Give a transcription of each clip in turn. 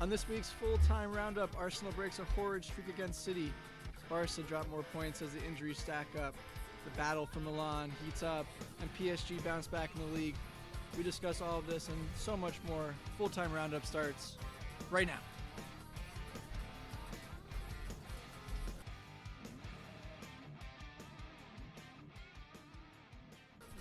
On this week's full-time roundup, Arsenal breaks a horrid streak against City. Barca drop more points as the injuries stack up. The battle for Milan heats up, and PSG bounce back in the league. We discuss all of this and so much more. Full-time roundup starts right now.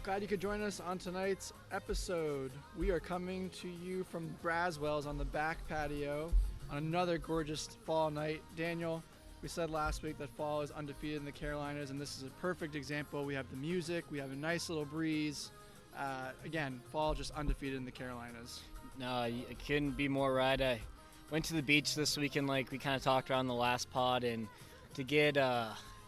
Glad you could join us on tonight's episode. We are coming to you from Braswell's on the back patio on another gorgeous fall night. Daniel, we said last week that fall is undefeated in the Carolinas, and this is a perfect example. We have the music, we have a nice little breeze. Again, fall just undefeated in the Carolinas. No, it couldn't be more right. I went to the beach this weekend like we kind of talked around the last pod, and to get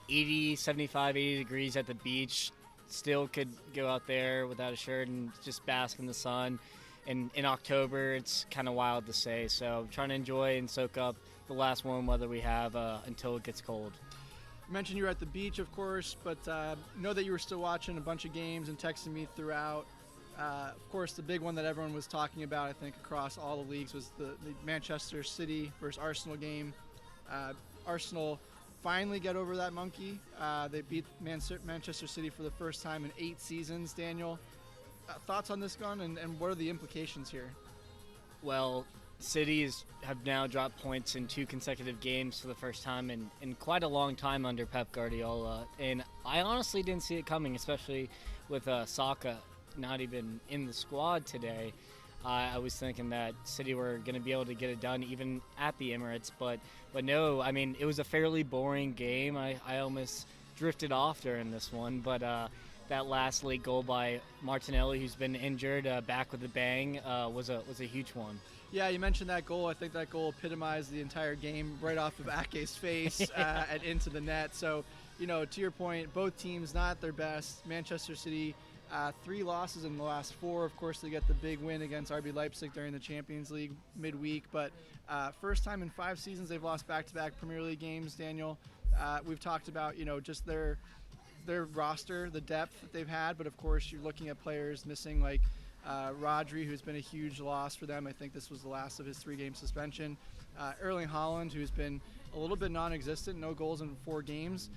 75, 80 degrees at the beach, still could go out there without a shirt and just bask in the sun. And in October, it's kind of wild to say. So I'm trying to enjoy and soak up the last warm weather we have until it gets cold. You mentioned you were at the beach, of course, but know that you were still watching a bunch of games and texting me throughout. Of course, the big one that everyone was talking about, I think, across all the leagues was the Manchester City versus Arsenal game. Arsenal finally get over that monkey. They beat Manchester City for the first time in 8 seasons. Daniel, thoughts on this gun and what are the implications here? Well, City have now dropped points in 2 consecutive games for the first time in quite a long time under Pep Guardiola. And I honestly didn't see it coming, especially with Saka not even in the squad today. I was thinking that City were going to be able to get it done even at the Emirates, but no. I mean, it was a fairly boring game. I almost drifted off during this one, but that last late goal by Martinelli, who's been injured, back with a bang, was a huge one. Yeah, you mentioned that goal. I think that goal epitomized the entire game right off of Ake's face and into the net. So, to your point, both teams not at their best. Manchester City, 3 losses in the last 4. Of course, they get the big win against RB Leipzig during the Champions League midweek. But first time in 5 seasons they've lost back-to-back Premier League games, Daniel. We've talked about, just their roster, the depth that they've had. But, of course, you're looking at players missing like Rodri, who's been a huge loss for them. I think this was the last of his 3-game suspension. Erling Haaland, who's been a little bit non-existent, no goals in 4 games.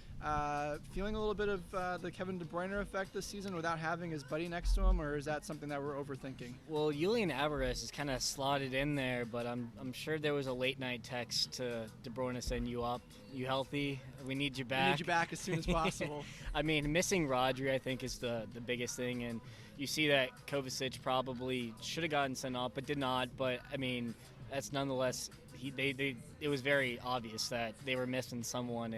Feeling a little bit of the Kevin De Bruyne effect this season without having his buddy next to him, or is that something that we're overthinking? Well, Julian Alvarez is kind of slotted in there, but I'm sure there was a late-night text to De Bruyne saying, "You up? You healthy? We need you back. We need you back as soon as possible." I mean, missing Rodri, I think, is the biggest thing, and you see that Kovacic probably should have gotten sent off, but did not. But I mean, that's nonetheless, it was very obvious that they were missing someone,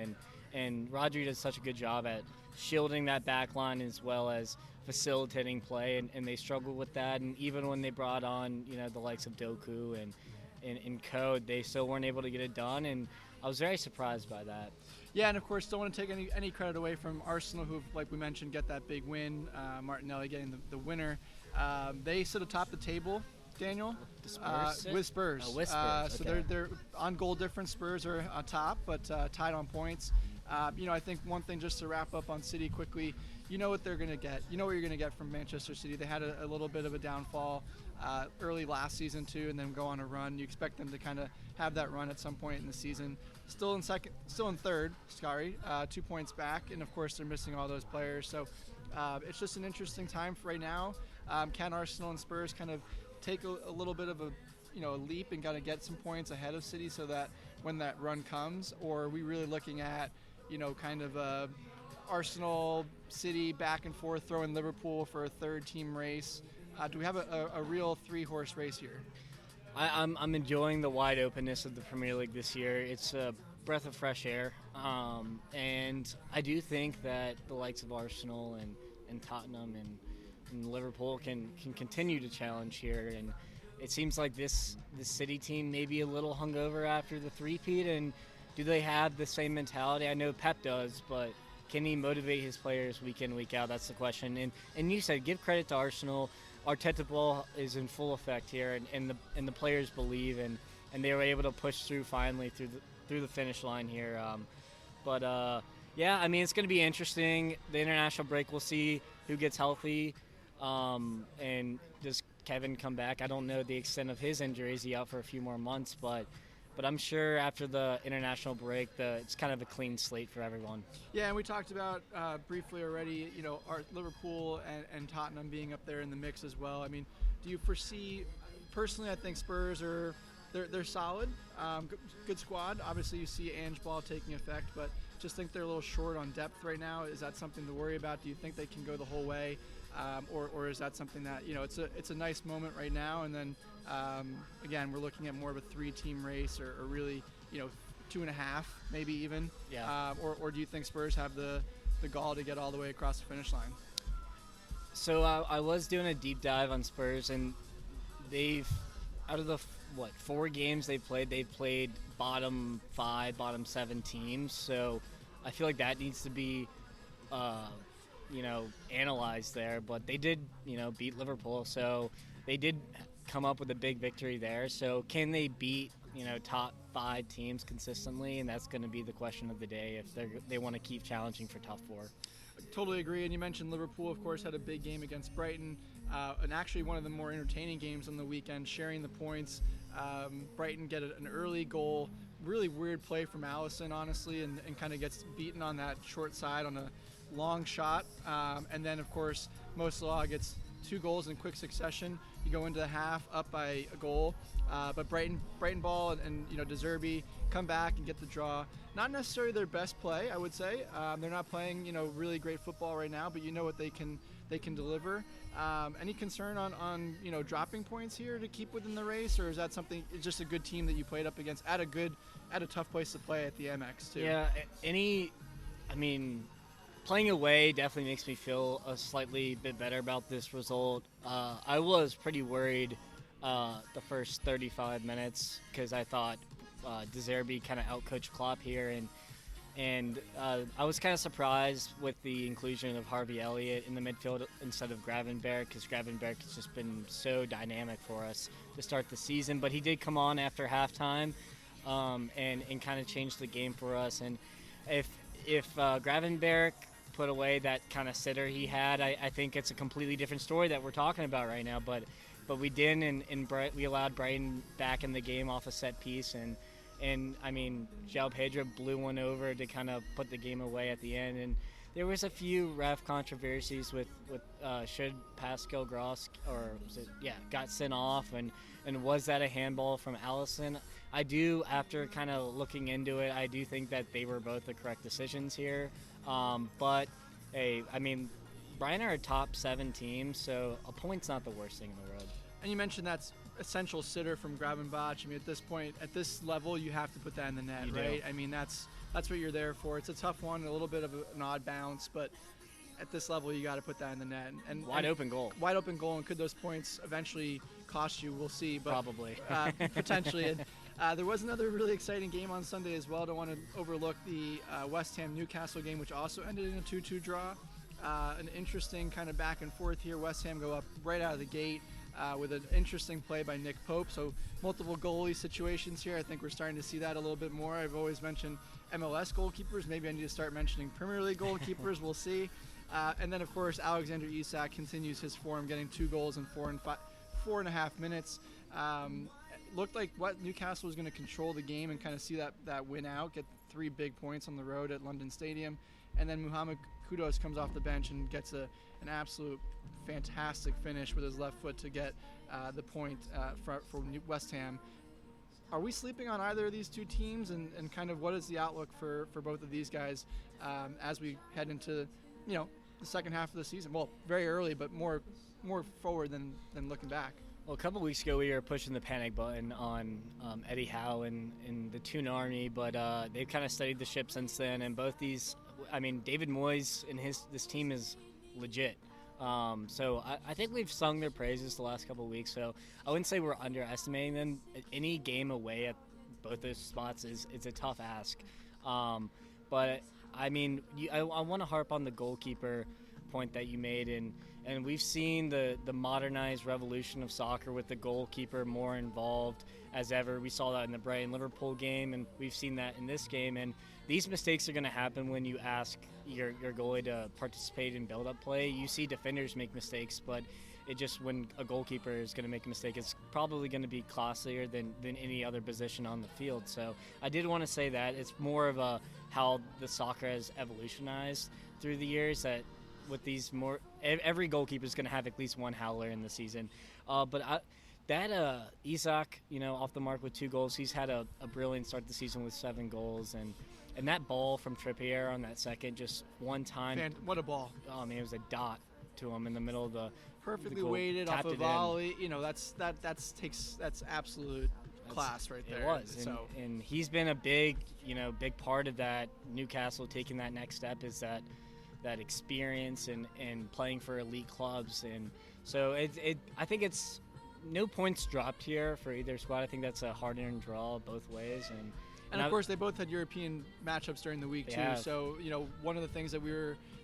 and Rodri did such a good job at shielding that back line as well as facilitating play, and they struggled with that. And even when they brought on, the likes of Doku and Code, they still weren't able to get it done, and I was very surprised by that. Yeah, and of course, don't want to take any credit away from Arsenal, who, like we mentioned, get that big win. Martinelli getting the winner. They sit atop the table, Daniel, The Spurs with Spurs. Oh, with Spurs. So Okay. they're on goal difference. Spurs are on top, but tied on points. I think one thing just to wrap up on City quickly, you know what they're going to get. You know what you're going to get from Manchester City. They had a little bit of a downfall early last season too, and then go on a run. You expect them to kind of have that run at some point in the season. Still in third. 2 points back, and of course they're missing all those players. So it's just an interesting time for right now. Can Arsenal and Spurs kind of take a little bit of a leap and kind of get some points ahead of City so that when that run comes, or are we really looking at kind of a Arsenal, City back and forth, throwing Liverpool for a 3rd team race? Do we have a real 3-horse race here? I'm enjoying the wide openness of the Premier League this year. It's a breath of fresh air, and I do think that the likes of Arsenal and Tottenham and Liverpool can continue to challenge here. And it seems like this City team may be a little hungover after the three-peat, and do they have the same mentality? I know Pep does, but can he motivate his players week in, week out? That's the question. And you said give credit to Arsenal. Arteta ball is in full effect here, and the players believe, and they were able to push through finally through the finish line here. Yeah, I mean, it's going to be interesting. The international break, we'll see who gets healthy, and does Kevin come back. I don't know the extent of his injury. Is he out for a few more months? But I'm sure after the international break, it's kind of a clean slate for everyone. Yeah, and we talked about briefly already, our Liverpool and Tottenham being up there in the mix as well. I mean, do you foresee, personally, I think Spurs they're solid, good squad. Obviously, you see Ange Ball taking effect, but just think they're a little short on depth right now. Is that something to worry about? Do you think they can go the whole way? Or is that something that, it's a nice moment right now, and then again, we're looking at more of a 3-team race or really, 2.5 maybe even. Yeah. Or do you think Spurs have the gall to get all the way across the finish line? So I was doing a deep dive on Spurs, and they've, out of the 4 games they've played bottom 5, bottom 7 teams. So I feel like that needs to be analyzed there, but they did, beat Liverpool, so they did come up with a big victory there. So can they beat, top 5 teams consistently? And that's going to be the question of the day if they want to keep challenging for top 4. Totally agree. And you mentioned Liverpool, of course, had a big game against Brighton, and actually one of the more entertaining games on the weekend, sharing the points. Brighton get an early goal, really weird play from Alisson, honestly, and kind of gets beaten on that short side on a long shot, and then of course Mo Salah gets 2 goals in quick succession. You go into the half up by a goal, but Brighton ball and De Zerbi come back and get the draw. Not necessarily their best play, I would say. They're not playing really great football right now, but what they can deliver. Any concern on dropping points here to keep within the race, or is that something? It's just a good team that you played up against at a tough place to play at the MX too. Yeah. Playing away definitely makes me feel a slightly bit better about this result. I was pretty worried the first 35 minutes because I thought De Zerbi kind of outcoached Klopp here, and I was kind of surprised with the inclusion of Harvey Elliott in the midfield instead of Gravenberch, because Gravenberch has just been so dynamic for us to start the season. But he did come on after halftime and kind of changed the game for us. And if Gravenberch put away that kind of sitter he had, I think it's a completely different story that we're talking about right now. But we didn't, and we allowed Brighton back in the game off a set piece, and I mean, João Pedro blew one over to kind of put the game away at the end. And there was a few ref controversies with should Pascal Gross got sent off, and was that a handball from Alisson? I do, after kind of looking into it, I do think that they were both the correct decisions here. But hey, I mean, Brighton are a top 7 team, so a point's not the worst thing in the world. And you mentioned that's essential sitter from Gravenberch. I mean, at this point, at this level, you have to put that in the net, right? I mean, that's what you're there for. It's a tough one, a little bit of an odd bounce, but at this level, you got to put that in the net. And open goal. Wide open goal, and could those points eventually cost you? We'll see. But, probably. Potentially. And there was another really exciting game on Sunday as well. Don't want to overlook the West Ham-Newcastle game, which also ended in a 2-2 draw. An interesting kind of back and forth here. West Ham go up right out of the gate with an interesting play by Nick Pope. So multiple goalie situations here. I think we're starting to see that a little bit more. I've always mentioned MLS goalkeepers. Maybe I need to start mentioning Premier League goalkeepers. We'll see. And then, of course, Alexander Isak continues his form, getting 2 goals in 4.5 minutes. Looked like Newcastle was going to control the game and kind of see that win out, get 3 big points on the road at London Stadium. And then Mohamed Kudus comes off the bench and gets an absolute fantastic finish with his left foot to get the point for West Ham. Are we sleeping on either of these 2 teams, and kind of what is the outlook for both of these guys as we head into the second half of the season? Well, very early, but more forward than looking back. Well, a couple weeks ago we were pushing the panic button on Eddie Howe and the Toon Army, but they've kind of studied the ship since then. And both these, I mean, David Moyes and this team is legit. So I think we've sung their praises the last couple of weeks. So I wouldn't say we're underestimating them. Any game away at both those spots is a tough ask. But I mean, I want to harp on the goalkeeper point that you made, and we've seen the modernized revolution of soccer with the goalkeeper more involved as ever. We saw that in the Brighton-Liverpool game, and we've seen that in this game. And these mistakes are going to happen when you ask your goalie to participate in build-up play. You see defenders make mistakes, but it just, when a goalkeeper is going to make a mistake, it's probably going to be costlier than any other position on the field. So I did want to say that it's more of a how the soccer has evolutionized through the years, that with these more, every goalkeeper is going to have at least one howler in the season. Isak, off the mark with 2 goals. He's had a brilliant start to the season with 7 goals, and that ball from Trippier on that second, just one time. Man, what a ball! Oh man, it was a dot to him in the middle of the Perfectly goal, weighted off a in. volley. That's absolute class right there. It was, and he's been a big part of that. Newcastle taking that next step is that experience and playing for elite clubs, and so I think it's no points dropped here for either squad. I think that's a hard-earned draw both ways, and of course they both had European matchups during the week too. Yeah. So one of the things that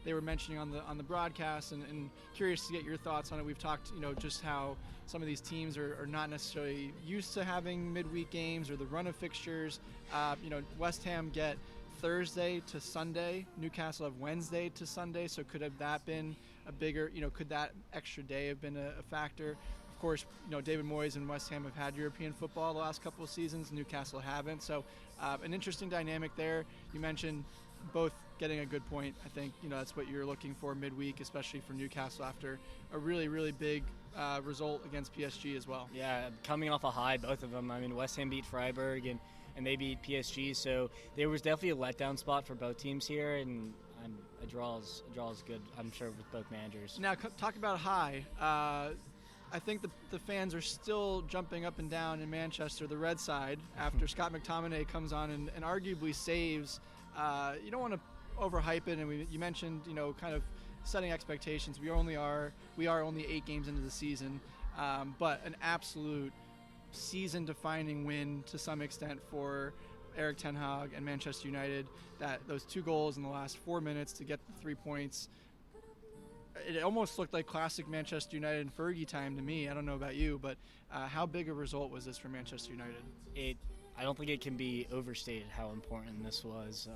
they were mentioning on the broadcast, and curious to get your thoughts on it. We've talked just how some of these teams are not necessarily used to having midweek games or the run of fixtures. West Ham get Thursday to Sunday. Newcastle have Wednesday to Sunday. So could have that been a bigger, could that extra day have been a factor? Of course, David Moyes and West Ham have had European football the last couple of seasons. Newcastle haven't. So an interesting dynamic there. You mentioned both getting a good point. I think, that's what you're looking for midweek, especially for Newcastle after a really, really big result against PSG as well. Yeah, coming off a high, both of them. I mean, West Ham beat Freiburg and they beat PSG, so there was definitely a letdown spot for both teams here, and a draw is good, I'm sure, with both managers. Now, talk about high. I think the fans are still jumping up and down in Manchester, the red side, after Scott McTominay comes on and arguably saves. You don't want to overhype it, and you mentioned, kind of setting expectations. We are only 8 games into the season, but an absolute season-defining win to some extent for Erik ten Hag and Manchester United. That those 2 goals in the last 4 minutes to get the 3 points. It almost looked like classic Manchester United and Fergie time to me. I don't know about you, but how big a result was this for Manchester United? I don't think it can be overstated how important this was.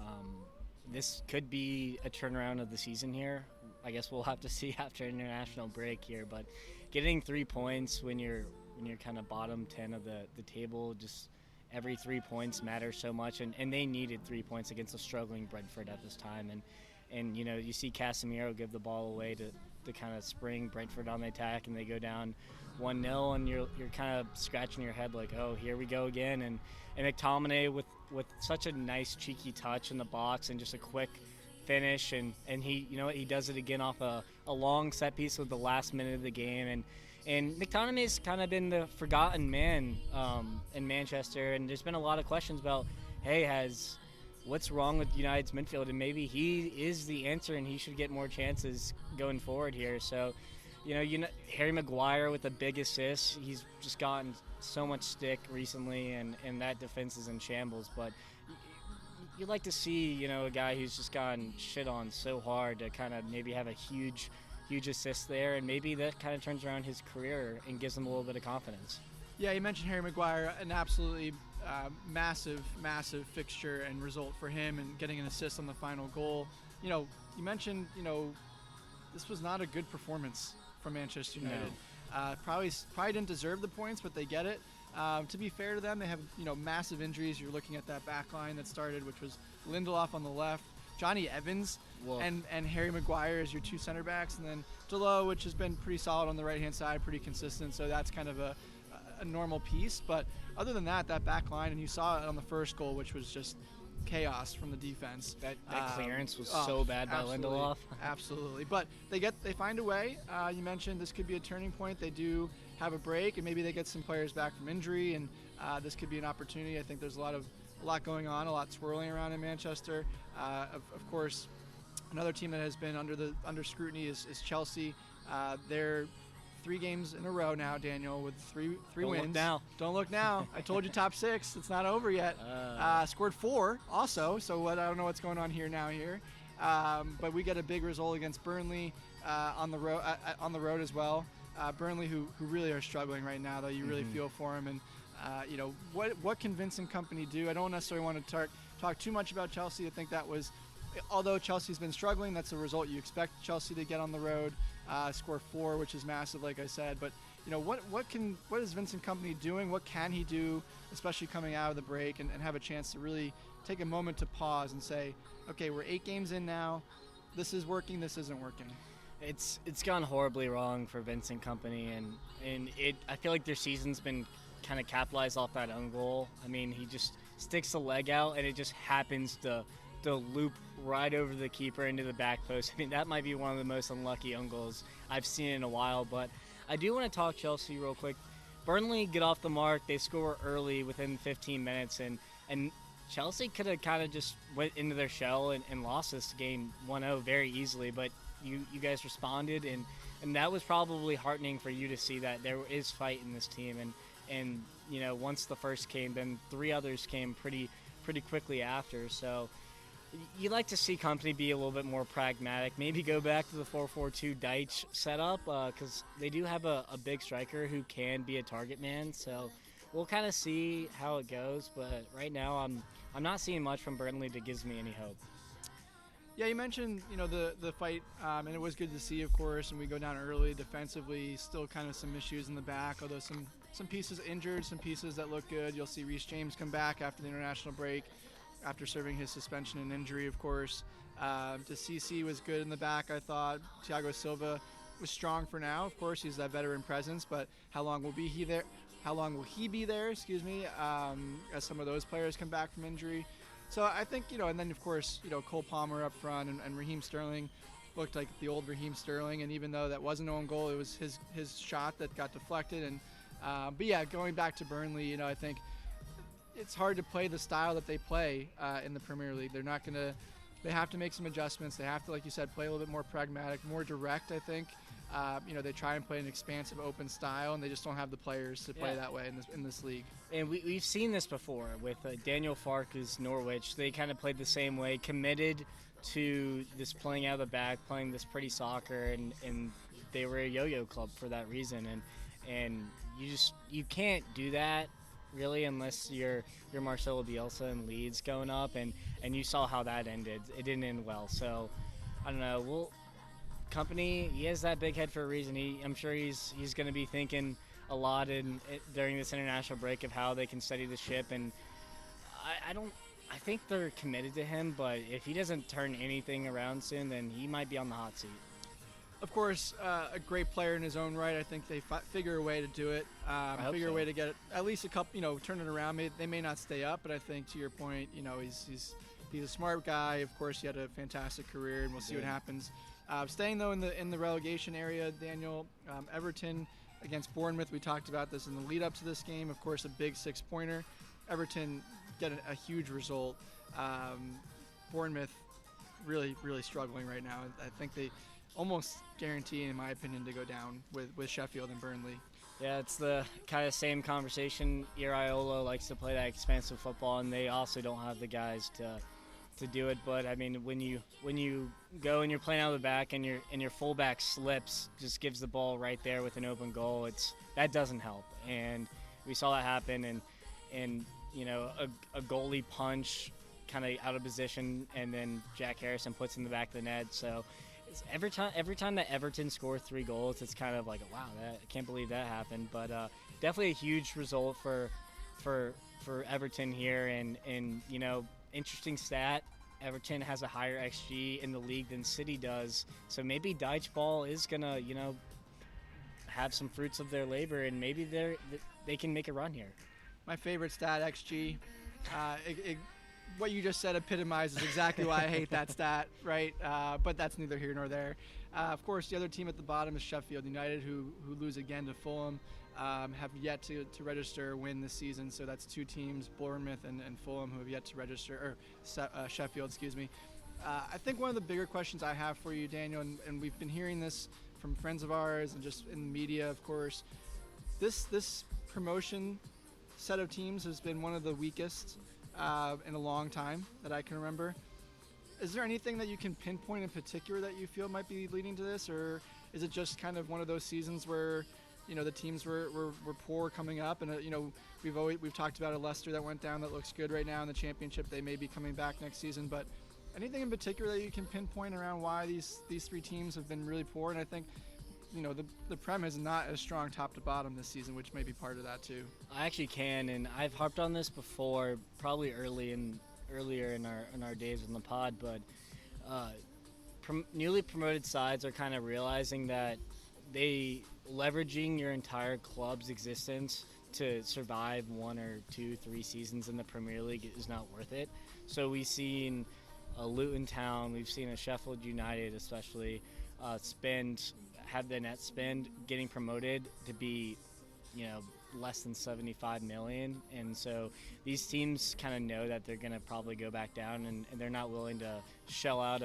This could be a turnaround of the season here. I guess we'll have to see after international break here, but getting 3 points when you're kind of bottom 10 of the table, just every 3 points matters so much, and they needed 3 points against a struggling Brentford at this time, and you see Casemiro give the ball away to kind of spring Brentford on the attack, and they go down 1-0, and you're kind of scratching your head like, oh, here we go again, and McTominay with such a nice cheeky touch in the box and just a quick finish, and he he does it again off a long set piece with the last minute of the game, and McTominay's kind of been the forgotten man in Manchester, and there's been a lot of questions about, hey, what's wrong with United's midfield, and maybe he is the answer and he should get more chances going forward here. So, Harry Maguire with a big assist, he's just gotten so much stick recently, and that defense is in shambles, but you'd like to see, a guy who's just gotten shit on so hard to kind of maybe have a huge assist there, and maybe that kind of turns around his career and gives him a little bit of confidence. Yeah, you mentioned Harry Maguire, an absolutely massive fixture and result for him, and getting an assist on the final goal. You mentioned, this was not a good performance from Manchester United. No. Probably didn't deserve the points, but they get it. To be fair to them, they have massive injuries. You're looking at that back line that started, which was Lindelof on the left, Johnny Evans, and Harry Maguire as your 2 center backs, and then Delot, which has been pretty solid on the right-hand side, pretty consistent. So that's kind of a normal piece. But other than that back line, and you saw it on the first goal, which was just chaos from the defense. That clearance was so bad by Lindelof. Absolutely. But they find a way. You mentioned this could be a turning point. They do have a break, and maybe they get some players back from injury, and this could be an opportunity. I think there's a lot going on, a lot swirling around in Manchester. Of course, another team that has been under scrutiny is Chelsea. They're 3 games in a row now, Daniel, with three wins. Don't look now. I told you top 6. It's not over yet. Scored 4 also, so I don't know what's going on here. But we get a big result against Burnley on the road as well. Burnley, who really are struggling right now, though. You really feel for them, and what can Vincent Kompany do? I don't necessarily want to talk too much about Chelsea. I think that was although Chelsea's been struggling, that's a result you expect Chelsea to get on the road, score 4, which is massive, like I said. But what is Vincent Kompany doing? What can he do, especially coming out of the break, and have a chance to really take a moment to pause and say, okay, we're 8 games in now. This is working. This isn't working. It's gone horribly wrong for Vincent Kompany, and I feel like their season's been kind of capitalized off that own goal. I mean, he just sticks the leg out, and it just happens to loop right over the keeper into the back post. I mean, that might be one of the most unlucky own goals I've seen in a while. But I do want to talk Chelsea real quick. Burnley get off the mark. They score early within 15 minutes, and Chelsea could have kind of just went into their shell and lost this game 1-0 very easily. But you guys responded, and that was probably heartening for you to see that there is fight in this team. And once the first came, then 3 others came pretty quickly after. So you like to see Kompany be a little bit more pragmatic, maybe go back to the 4-4-2 Deitch setup, because they do have a big striker who can be a target man. So we'll kind of see how it goes, but right now I'm not seeing much from Burnley that gives me any hope. Yeah, you mentioned the fight, and it was good to see, of course. And we go down early defensively, still kind of some issues in the back, although some pieces injured, some pieces that look good. You'll see Reece James come back after the international break, after serving his suspension and injury, of course. DeCC was good in the back, I thought. Thiago Silva was strong for now. Of course, he's that veteran presence, but how long will he be there? Excuse me, as some of those players come back from injury. So I think, and then of course, Cole Palmer up front and Raheem Sterling looked like the old Raheem Sterling. And even though that wasn't an own goal, it was his shot that got deflected. And but yeah, going back to Burnley, I think it's hard to play the style that they play in the Premier League. They have to make some adjustments. They have to, like you said, play a little bit more pragmatic, more direct, I think. They try and play an expansive, open style, and they just don't have the players to play that way in this league. And we've seen this before with Daniel Farke's Norwich. They kind of played the same way, committed to this playing out of the back, playing this pretty soccer, and they were a yo-yo club for that reason. And you can't do that really unless you're Marcelo Bielsa and Leeds going up, and you saw how that ended. It didn't end well. So I don't know. Kompany, he has that big head for a reason. I'm sure he's going to be thinking a lot during this international break of how they can steady the ship. And I think they're committed to him, but if he doesn't turn anything around soon, then he might be on the hot seat. Of course, a great player in his own right. I think they figure a way to do it. A way to get it, at least a couple, turn it around. They may not stay up, but I think to your point, he's a smart guy. Of course, he had a fantastic career, and we'll see what happens. Staying though in the relegation area, Daniel, Everton against Bournemouth. We talked about this in the lead up to this game. Of course, a big 6-pointer. Everton get a huge result. Bournemouth really, really struggling right now. I think they almost guarantee, in my opinion, to go down with Sheffield and Burnley. Yeah, it's the kind of same conversation. Iraola likes to play that expansive football, and they also don't have the guys to do it. But I mean, when you go and you're playing out of the back and your fullback slips, just gives the ball right there with an open goal, that doesn't help. And we saw that happen, and a goalie punch kind of out of position, and then Jack Harrison puts in the back of the net. So every time that Everton score 3 goals, it's kind of like, wow, I can't believe that happened. But definitely a huge result for Everton here, and interesting stat, Everton has a higher XG in the league than City does. So maybe Dyche Ball is gonna have some fruits of their labor, and maybe they can make a run here. My favorite stat, XG. What you just said epitomizes exactly why I hate that stat, right? But that's neither here nor there. Of course, the other team at the bottom is Sheffield United, who lose again to Fulham, have yet to register a win this season. So that's 2 teams, Bournemouth and Fulham, who have yet to register, or Sheffield, excuse me. I think one of the bigger questions I have for you, Daniel, and we've been hearing this from friends of ours and just in the media, of course, this promotion set of teams has been one of the weakest in a long time that I can remember. Is there anything that you can pinpoint in particular that you feel might be leading to this, or is it just kind of one of those seasons where the teams were poor coming up, and we've talked about a Leicester that went down that looks good right now in the championship. They may be coming back next season, but Anything in particular that you can pinpoint around why these three teams have been really poor? And I think, the Prem is not as strong top to bottom this season, which may be part of that too. I actually can, and I've harped on this before, probably earlier in our days on the pod, but newly promoted sides are kind of realizing that leveraging your entire club's existence to survive 1 or 2, 3 seasons in the Premier League is not worth it. So we've seen a Luton Town, we've seen a Sheffield United especially have the net spend getting promoted to be, less than 75 million, and so these teams kind of know that they're going to probably go back down, and they're not willing to shell out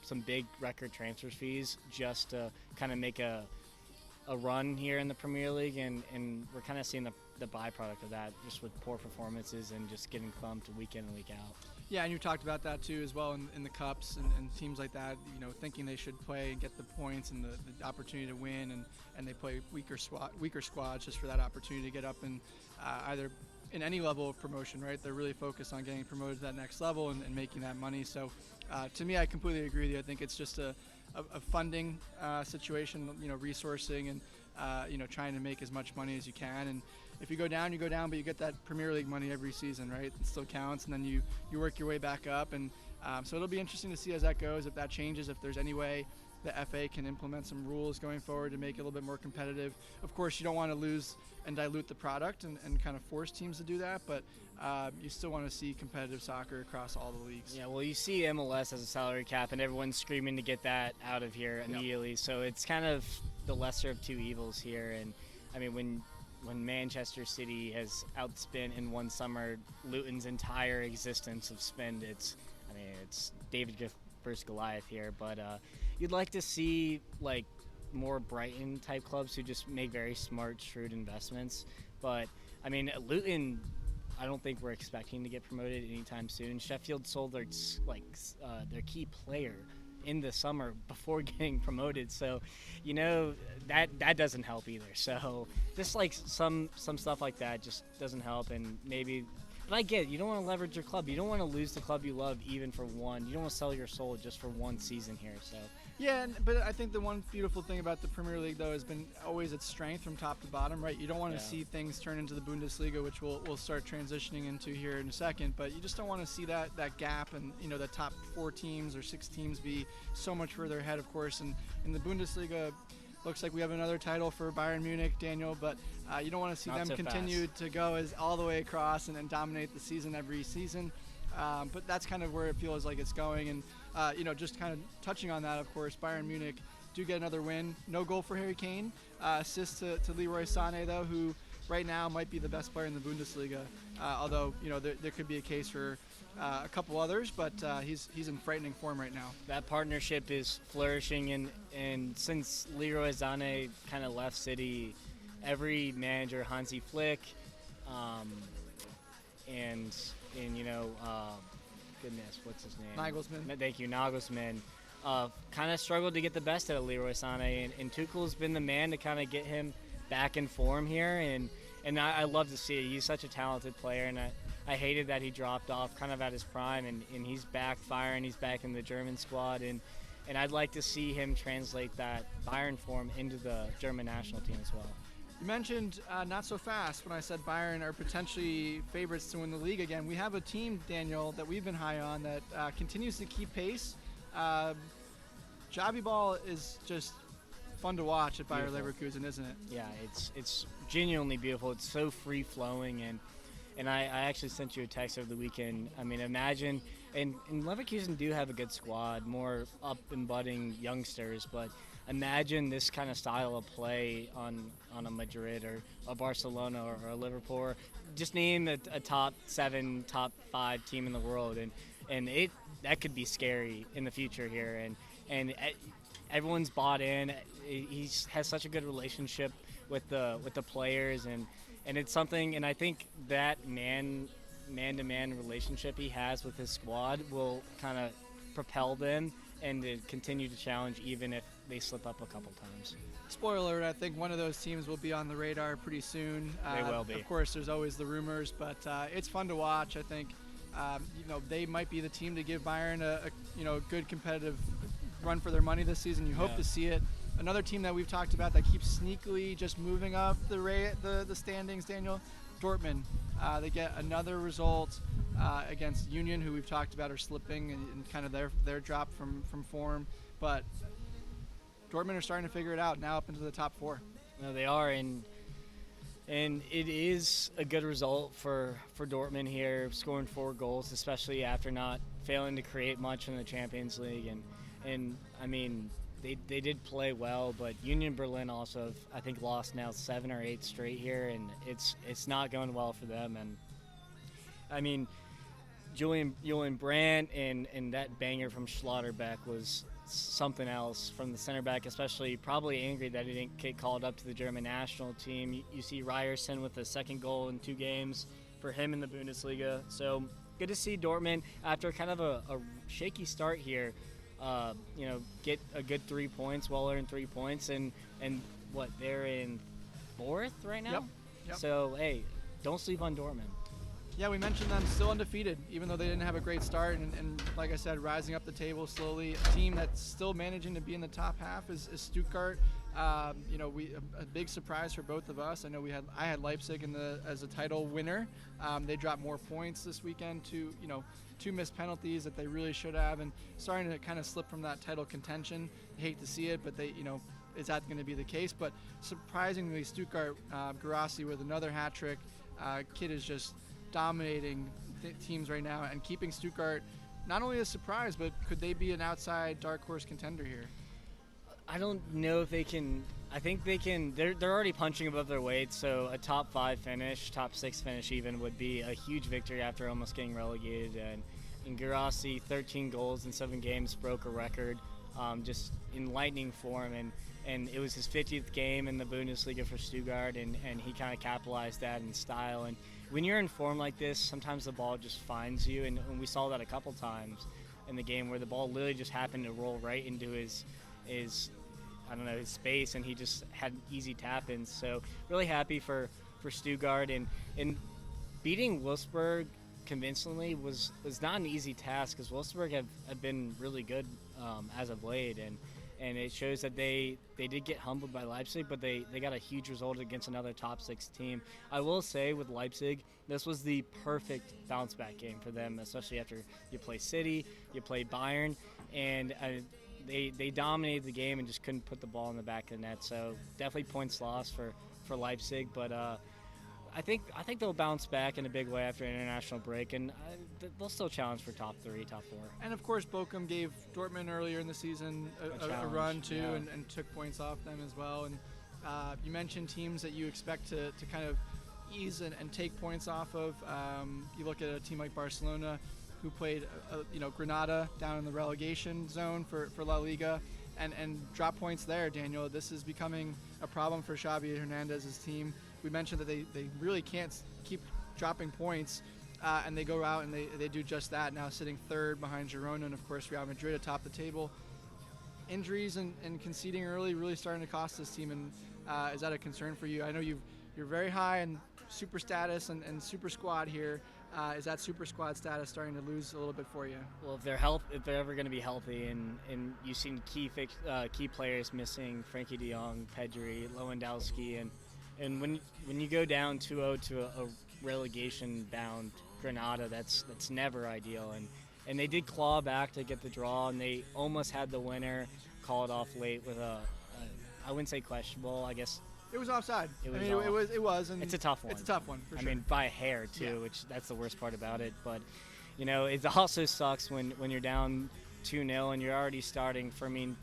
some big record transfer fees just to kind of make a run here in the Premier League, and we're kind of seeing the byproduct of that, just with poor performances and just getting thumped week in and week out. Yeah, and you talked about that too as well in the Cups and teams like that, thinking they should play and get the points and the opportunity to win, and they play weaker squads just for that opportunity to get up and either in any level of promotion, right? They're really focused on getting promoted to that next level and making that money. So to me, I completely agree with you. I think it's just a funding situation, resourcing and, trying to make as much money as you can. And if you go down, but you get that Premier League money every season, right? It still counts, and then you work your way back up. And so it'll be interesting to see as that goes, if that changes, if there's any way the FA can implement some rules going forward to make it a little bit more competitive. Of course, you don't want to lose and dilute the product and kind of force teams to do that, but you still want to see competitive soccer across all the leagues. Yeah, well, you see MLS has a salary cap, and everyone's screaming to get that out of here immediately. Yep. So it's kind of the lesser of two evils here. And I mean, when Manchester City has outspent in one summer Luton's entire existence of spend, it's David versus Goliath here. But you'd like to see like more Brighton type clubs who just make very smart, shrewd investments. But I mean, Luton, I don't think we're expecting to get promoted anytime soon. Sheffield sold their key player in the summer before getting promoted, so that doesn't help either. So just like some stuff like that just doesn't help. And maybe, but I get it, you don't want to leverage your club, you don't want to lose the club you love even for one, you don't want to sell your soul just for one season here. So yeah, but I think the one beautiful thing about the Premier League, though, has been always its strength from top to bottom, right? You don't want to see things turn into the Bundesliga, which we'll start transitioning into here in a second, but you just don't want to see that gap and, the top 4 teams or 6 teams be so much further ahead, of course. And in the Bundesliga, looks like we have another title for Bayern Munich, Daniel, but you don't want to see them continue to go all the way across and dominate the season every season. But that's kind of where it feels like it's going. And, just kind of touching on that, of course, Bayern Munich do get another win. No goal for Harry Kane. Assist to Leroy Sané, though, who right now might be the best player in the Bundesliga. Although, there could be a case for a couple others, but he's in frightening form right now. That partnership is flourishing, and since Leroy Sané kind of left City, every manager, Hansi Flick, goodness, what's his name? Nagelsmann. Thank you, Nagelsmann. Kind of struggled to get the best out of Leroy Sané, and Tuchel's been the man to kind of get him back in form here, and I love to see it. He's such a talented player, and I hated that he dropped off kind of at his prime, and he's back firing. He's back in the German squad, and I'd like to see him translate that Bayern form into the German national team as well. You mentioned not so fast when I said Bayern are potentially favorites to win the league again. We have a team, Daniel, that we've been high on that continues to keep pace. Jobby ball is just fun to watch at Bayer Leverkusen, isn't it? Yeah, it's genuinely beautiful. It's so free flowing, and I actually sent you a text over the weekend. I mean, imagine, and Leverkusen do have a good squad, more up and budding youngsters, but imagine this kind of style of play on a Madrid or a Barcelona or a Liverpool. Or just name a top 7, top 5 team in the world, and that could be scary in the future here. And everyone's bought in. He has such a good relationship with the players, and it's something. And I think that man-to-man relationship he has with his squad will kind of propel them and to continue to challenge even if they slip up a couple times. Spoiler alert, I think one of those teams will be on the radar pretty soon. They will be. Of course, there's always the rumors, but it's fun to watch. I think They might be the team to give Bayern a good competitive run for their money this season. You hope to see it. Another team that we've talked about that keeps sneakily just moving up the standings, Daniel, Dortmund. They get another result against Union, who we've talked about are slipping and kind of their drop from form. But Dortmund are starting to figure it out now, up into the top 4. No, they are, and it is a good result for Dortmund here, scoring 4 goals, especially after not failing to create much in the Champions League. And I mean, they did play well, but Union Berlin also have, I think, lost now 7 or 8 straight here, and it's not going well for them. And I mean, Julian Brandt and that banger from Schlotterbeck was something else from the center back, especially probably angry that he didn't get called up to the German national team. You see Ryerson with the 2nd goal in 2 games for him in the Bundesliga. So good to see Dortmund, after kind of a shaky start here, get a good 3 points, well-earned 3 points, and what, they're in 4th right now? Yep. So, hey, don't sleep on Dortmund. Yeah, we mentioned them still undefeated, even though they didn't have a great start. And like I said, rising up the table slowly. A team that's still managing to be in the top half is Stuttgart. A big surprise for both of us. I know I had Leipzig as a title winner. They dropped more points this weekend to 2 missed penalties that they really should have, and starting to kind of slip from that title contention. I hate to see it, but is that going to be the case? But surprisingly, Stuttgart, Guirassy with another hat trick. Kid is just dominating teams right now and keeping Stuttgart not only a surprise, but could they be an outside dark horse contender here? I don't know if they can. I think they can. They're already punching above their weight, so a top 5 finish, top 6 finish even, would be a huge victory after almost getting relegated. And Guirassy, 13 goals in 7 games, broke a record, just in lightning form. And it was his 50th game in the Bundesliga for Stuttgart, and he kind of capitalized that in style. And when you're in form like this, sometimes the ball just finds you, and we saw that a couple times in the game where the ball literally just happened to roll right into his space, and he just had easy tap-ins. So really happy for Stuttgart, and beating Wolfsburg convincingly was not an easy task, because Wolfsburg have been really good as of late, and it shows that they did get humbled by Leipzig, but they got a huge result against another top 6 team. I will say with Leipzig, this was the perfect bounce-back game for them, especially after you play City, you play Bayern, and they dominated the game and just couldn't put the ball in the back of the net. So definitely points lost for Leipzig, but I think they'll bounce back in a big way after an international break, and they'll still challenge for top 3, top 4. And of course, Bochum gave Dortmund earlier in the season a run too, and took points off them as well. And you mentioned teams that you expect to kind of ease and take points off of. You look at a team like Barcelona, who played Granada down in the relegation zone for La Liga, and drop points there. Daniel, this is becoming a problem for Xavi Hernandez's team. We mentioned that they really can't keep dropping points, and they go out and they do just that, now sitting 3rd behind Girona, and of course Real Madrid atop the table. Injuries and conceding early really starting to cost this team, and is that a concern for you? I know you're very high in super status and super squad here. Is that super squad status starting to lose a little bit for you? Well, if they're ever going to be healthy, and you've seen key players missing, Frankie de Jong, Pedri, Lewandowski, and when you go down 2-0 to a relegation-bound Granada, that's never ideal. And they did claw back to get the draw, and they almost had the winner, called off late with I wouldn't say questionable, I guess. It was offside. It was. And it's a tough one. It's a tough one, for sure. I mean, by a hair, too, which that's the worst part about it. But, it also sucks when you're down 2-0 and you're already starting Fermin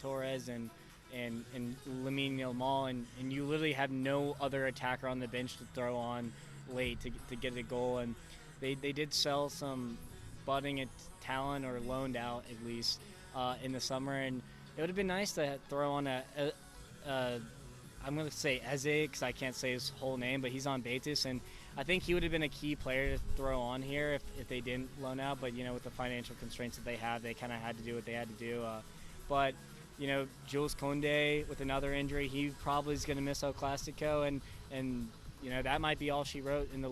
Torres and Lamine Yamal, and you literally have no other attacker on the bench to throw on late to get a goal. And they did sell some budding talent, or loaned out at least, in the summer. And it would have been nice to throw on I'm going to say Eze, because I can't say his whole name, but he's on Betis, and I think he would have been a key player to throw on here if they didn't loan out. But, with the financial constraints that they have, they kind of had to do what they had to do. But Jules Koundé with another injury, he probably is going to miss El Clasico, and that might be all she wrote in the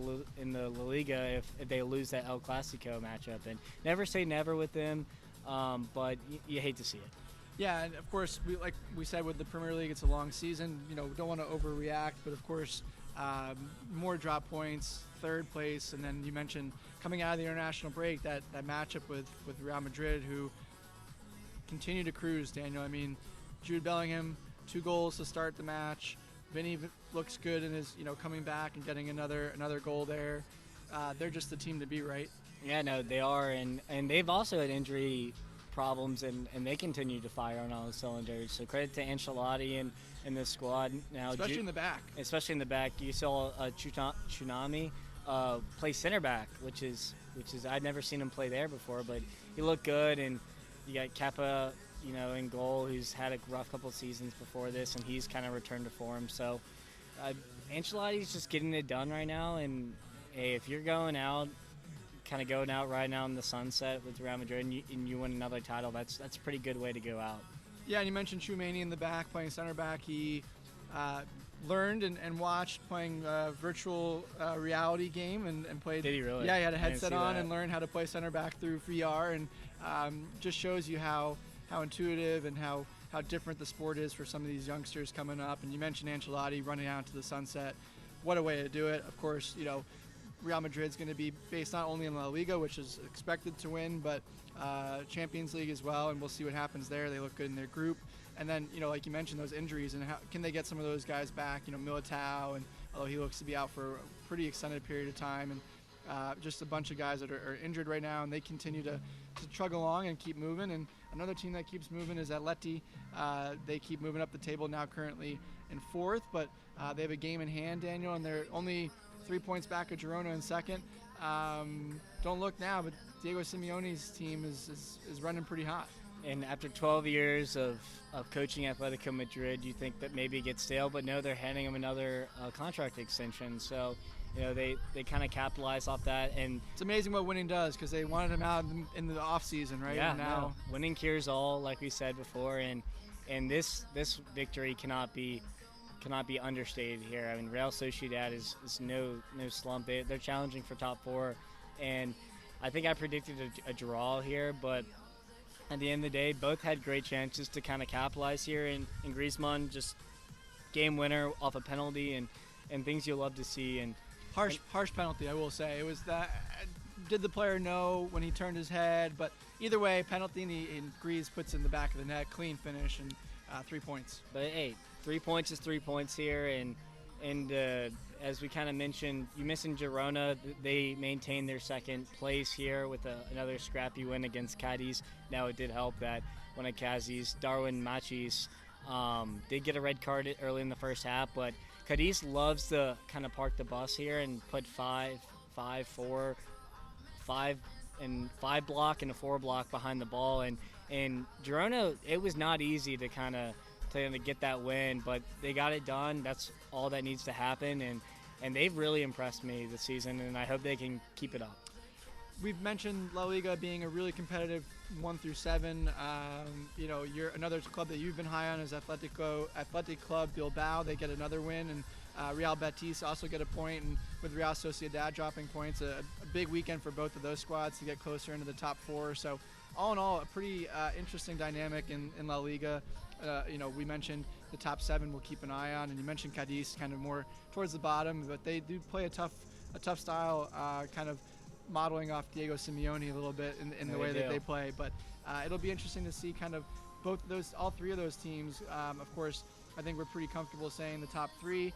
La Liga if they lose that El Clasico matchup. And never say never with them, but you hate to see it. Yeah, and of course, like we said with the Premier League, it's a long season. Don't want to overreact, but of course, more drop points, third place, and then you mentioned coming out of the international break that matchup with Real Madrid, who continue to cruise. Daniel, I mean, Jude Bellingham, 2 goals to start the match. Vinny looks good and is coming back and getting another goal there. They're just the team to beat, right? Yeah, no, they are, and they've also had injury problems, and they continue to fire on all cylinders. So credit to Ancelotti and the squad now, especially in the back. Especially in the back, you saw Tsunami play center back, which is I'd never seen him play there before, but he looked good. And you got Kepa, in goal, who's had a rough couple of seasons before this, and he's kind of returned to form. So Ancelotti's just getting it done right now. And hey, if you're going out right now in the sunset with Real Madrid and you win another title, that's a pretty good way to go out. Yeah, and you mentioned Tchouaméni in the back, playing center back. He learned and watched playing a virtual reality game and played. Did he really? Yeah, he had a headset on and learned how to play center back through VR, and just shows you how intuitive and how different the sport is for some of these youngsters coming up. And you mentioned Ancelotti running out to the sunset. What a way to do it. Of course, Real Madrid's going to be based not only in La Liga, which is expected to win, but Champions League as well, and we'll see what happens there. They look good in their group. And then, like you mentioned, those injuries, and how can they get some of those guys back? Militao, and although he looks to be out for a pretty extended period of time, and just a bunch of guys that are injured right now, and they continue to chug along and keep moving. And another team that keeps moving is Atleti. They keep moving up the table, now currently in 4th, but they have a game in hand, Daniel, and they're only 3 points back of Girona in 2nd. Don't look now, but Diego Simeone's team is running pretty hot. And after 12 years of coaching Atletico Madrid, you think that maybe it gets stale, but no, they're handing him another contract extension. So, they kind of capitalize off that. And it's amazing what winning does, because they wanted him out in the off season, right? Yeah, and now no, winning cures all, like we said before, and this victory cannot be understated here. I mean, Real Sociedad is no slump. They're challenging for top 4, and I think I predicted a draw here, but at the end of the day, both had great chances to kind of capitalize here, and Griezmann just game winner off a penalty, and things you'll love to see. And harsh penalty, I will say. It was that. Did the player know when he turned his head? But either way, penalty, and Grease puts in the back of the net, clean finish, and 3 points. But hey, 3 points is 3 points here, and as we kind of mentioned, you mentioned Girona. They maintained their 2nd place here with another scrappy win against Cadiz. Now it did help that one of Cadiz, Darwin Machis, did get a red card early in the first half, but Cadiz loves to kind of park the bus here and put 5 block and a 4 block behind the ball, and Girona, it was not easy to kind of get that win, but they got it done. That's all that needs to happen, and they've really impressed me this season, and I hope they can keep it up. We've mentioned La Liga being a really competitive 1 through 7. You're another club that you've been high on is Athletic Club Bilbao. They get another win, and Real Betis also get a point, and with Real Sociedad dropping points, a big weekend for both of those squads to get closer into the top 4. So all in all, a pretty interesting dynamic in La Liga. We mentioned the top 7 we'll keep an eye on, and you mentioned Cadiz kind of more towards the bottom, but they do play a tough style, kind of modeling off Diego Simeone a little bit in the way that they play. But it'll be interesting to see kind of all 3 of those teams. Of course, I think we're pretty comfortable saying the top 3.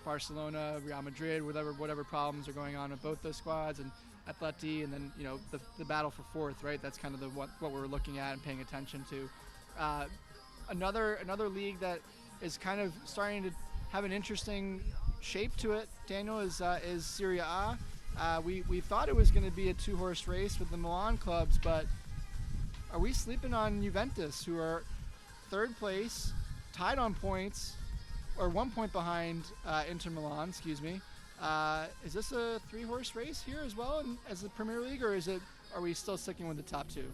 Barcelona, Real Madrid, whatever problems are going on with both those squads, and Atleti, and then the battle for 4th, right? That's kind of what we're looking at and paying attention to. Another league that is kind of starting to have an interesting shape to it, Daniel, is Serie A. We thought it was going to be a 2-horse race with the Milan clubs, but are we sleeping on Juventus, who are 3rd place, tied on points, or 1 point behind Inter Milan, excuse me. Is this a 3-horse race here as well as the Premier League, or are we still sticking with the top 2?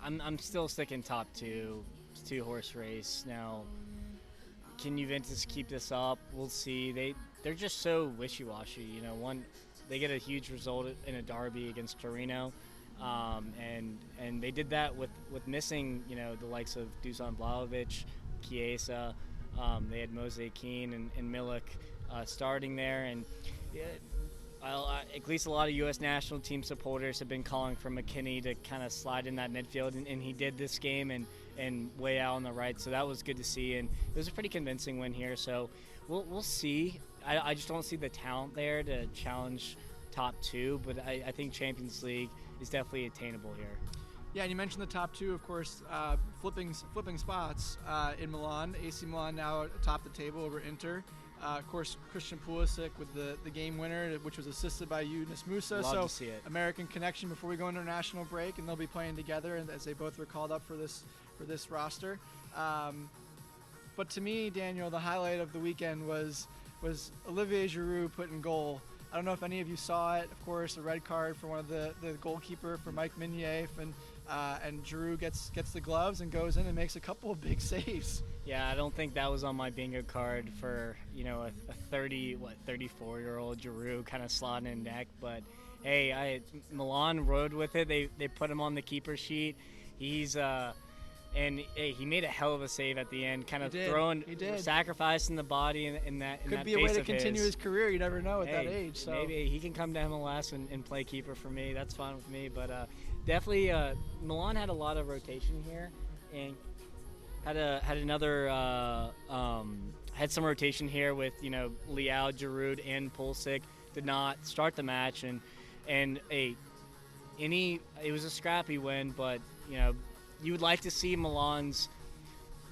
I'm still sticking top 2, 2-horse race. Now, can Juventus keep this up? We'll see. They're just so wishy-washy. You know, they get a huge result in a derby against Torino, and they did that with missing, you know, the likes of Dusan Vlahovic, Chiesa. They had Mose Keane and Milik starting there, and at least a lot of U.S. national team supporters have been calling for McKinney to kind of slide in that midfield, and he did this game and way out on the right, so that was good to see, and it was a pretty convincing win here. So we'll see. I just don't see the talent there to challenge top two, but I think Champions League is definitely attainable here. Yeah, and you mentioned the top two, of course, flipping spots in Milan. AC Milan now atop the table over Inter. Of course, Christian Pulisic with the game winner, which was assisted by Yunus Musa. Love to see it. American connection before we go into international break, and they'll be playing together as they both were called up for this roster. But to me, Daniel, the highlight of the weekend was Olivier Giroud put in goal. I don't know if any of you saw it. Of course, a red card for one of the goalkeeper for Mike Mignolet, and Giroud gets the gloves and goes in and makes a couple of big saves. Yeah, I don't think that was on my bingo card for, you know, a 34-year-old Giroud kind of slotting in deck. But hey, Milan rode with it. They put him on the keeper sheet. He's and hey, he made a hell of a save at the end, kind of sacrificing the body in that Could be a way to continue his career. You never know at that age. So maybe he can come to MLS and play keeper for me. That's fine with me. But definitely, Milan had a lot of rotation here, and had some rotation here with, you know, Leao, Giroud, and Pulisic. Did not start the match, and it was a scrappy win, but you know, you would like to see Milan's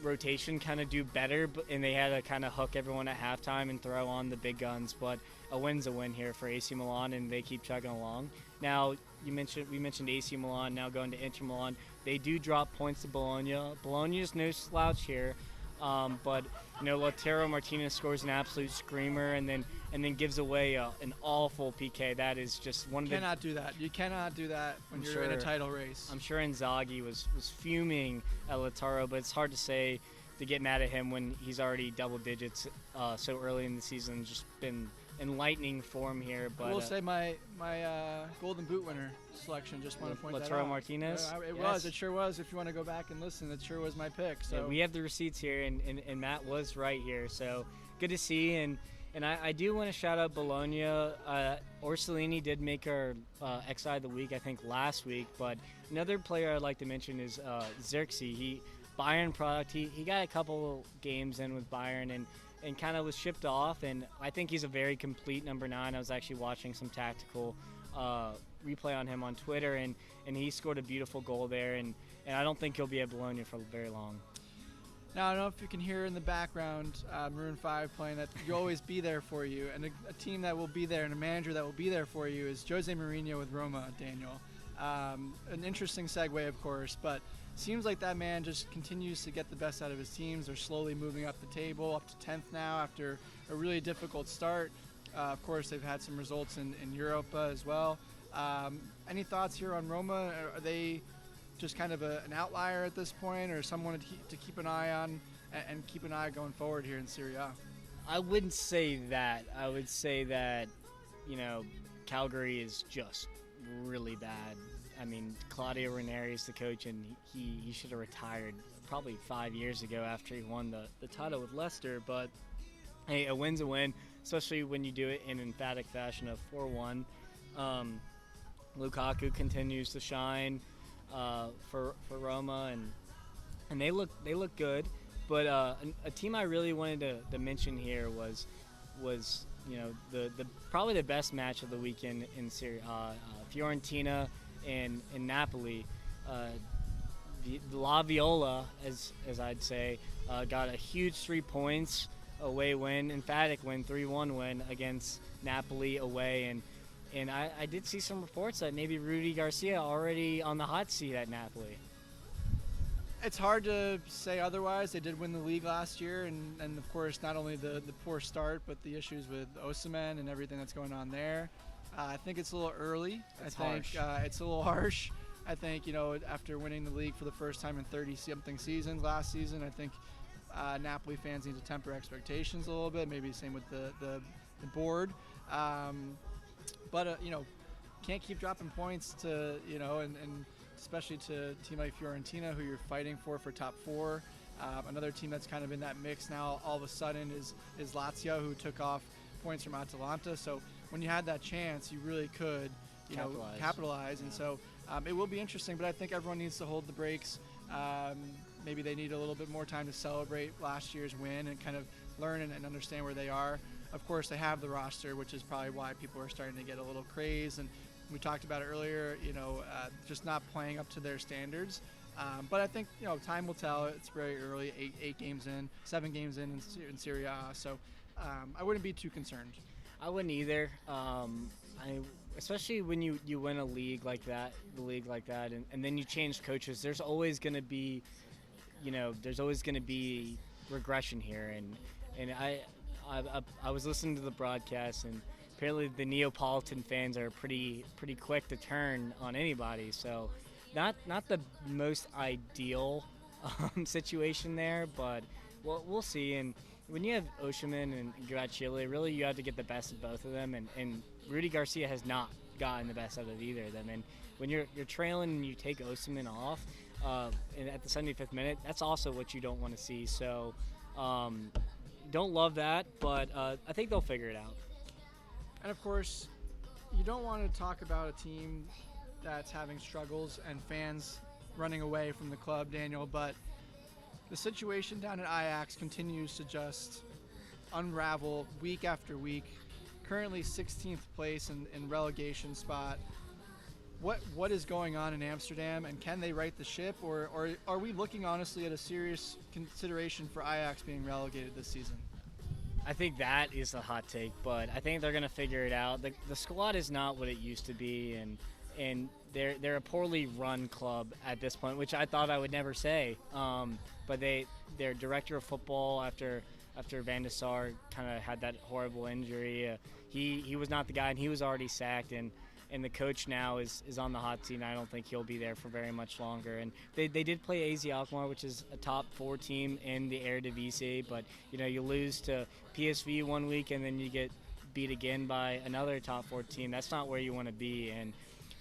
rotation kind of do better, and they had to kind of hook everyone at halftime and throw on the big guns. But a win's a win here for AC Milan, and they keep chugging along. Now, we mentioned AC Milan now going to Inter Milan. They do drop points to Bologna. Bologna's no slouch here, but you know, Lautaro Martinez scores an absolute screamer, and then gives away an awful PK. That is just one of the. Cannot do that. You cannot do that when you're in a title race. I'm sure Inzaghi was fuming at Lautaro, but it's hard to get mad at him when he's already double digits so early in the season. Just been in lightning form here. But I will say my Golden Boot winner selection. Just want to point that out. Lautaro Martinez. It sure was. If you want to go back and listen, it sure was my pick. So yeah, we have the receipts here, and Matt was right here. So good to see. And I do want to shout out Bologna. Orsolini did make our XI of the week, I think, last week. But another player I'd like to mention is Xerxes. Bayern product. He got a couple games in with Bayern and kind of was shipped off. And I think he's a very complete number 9. I was actually watching some tactical replay on him on Twitter, and he scored a beautiful goal there. And I don't think he'll be at Bologna for very long. Now, I don't know if you can hear in the background Maroon 5 playing that you'll always be there for you. And a team that will be there and a manager that will be there for you is Jose Mourinho with Roma, Daniel. An interesting segue, of course, but seems like that man just continues to get the best out of his teams. They're slowly moving up the table, up to 10th now after a really difficult start. Of course, they've had some results in Europe as well. Any thoughts here on Roma? Are they just kind of an outlier at this point, or someone to keep an eye on and keep an eye going forward here in Serie A? I wouldn't say that. I would say that, you know, Calgary is just really bad. I mean, Claudio Ranieri is the coach, and he should have retired probably 5 years ago after he won the title with Leicester. But hey, a win's a win, especially when you do it in emphatic fashion of 4-1. Lukaku continues to shine for Roma, and they look good. But a team I really wanted to mention here was you know, the probably the best match of the weekend in Serie A, Fiorentina and Napoli. La Viola, as I'd say, got a huge 3 points away win, emphatic win, 3-1 win against Napoli away, and I did see some reports that maybe Rudy Garcia already on the hot seat at Napoli. It's hard to say otherwise. They did win the league last year, and of course, not only the poor start, but the issues with Osimhen and everything that's going on there. I think it's a little early. It's a little harsh. I think, you know, after winning the league for the first time in 30-something seasons last season, I think Napoli fans need to temper expectations a little bit. Maybe same with the board. But can't keep dropping points to, and especially to a team like Fiorentina, who you're fighting for top four. Another team that's kind of in that mix now all of a sudden is Lazio, who took off points from Atalanta. So when you had that chance, you really could, capitalize. Yeah. And so it will be interesting, but I think everyone needs to hold the brakes. Maybe they need a little bit more time to celebrate last year's win and kind of learn and understand where they are. Of course, they have the roster, which is probably why people are starting to get a little crazed. And we talked about it earlier, just not playing up to their standards. But I think, time will tell. It's very early, 7 games in Serie A. So I wouldn't be too concerned. I wouldn't either. Especially when you win a league like that, and then you change coaches. There's always going to be, regression here. And I was listening to the broadcast, and apparently the Neapolitan fans are pretty quick to turn on anybody. So not the most ideal situation there, but we'll see. And when you have Osimhen and Graciele, really you have to get the best of both of them, and Rudy Garcia has not gotten the best out of either of them. And when you're trailing and you take Osimhen off and at the 75th minute, that's also what you don't want to see. So don't love that, but I think they'll figure it out. And of course, you don't want to talk about a team that's having struggles and fans running away from the club, Daniel, but the situation down at Ajax continues to just unravel week after week. Currently 16th place in relegation spot. What is going on in Amsterdam, and can they right the ship, or are we looking honestly at a serious consideration for Ajax being relegated this season? I think that is a hot take, but I think they're going to figure it out. The squad is not what it used to be, and they're a poorly run club at this point, which I thought I would never say. But their director of football, after Van de Sar kind of had that horrible injury, he was not the guy, and he was already sacked, and the coach now is on the hot seat, and I don't think he'll be there for very much longer. And they did play AZ Alkmaar, which is a top 4 team in the Eredivisie, but you lose to PSV one week and then you get beat again by another top 4 team. That's not where you want to be,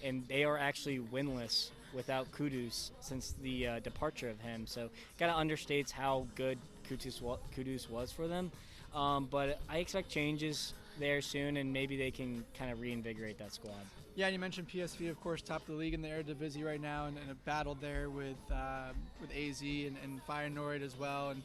and they are actually winless without Kudus since the departure of him. So kind of understates how good Kudus was for them. But I expect changes there soon, and maybe they can kind of reinvigorate that squad. Yeah, and you mentioned PSV, of course, top of the league in the Eredivisie right now, and a battle there with AZ and Feyenoord as well. And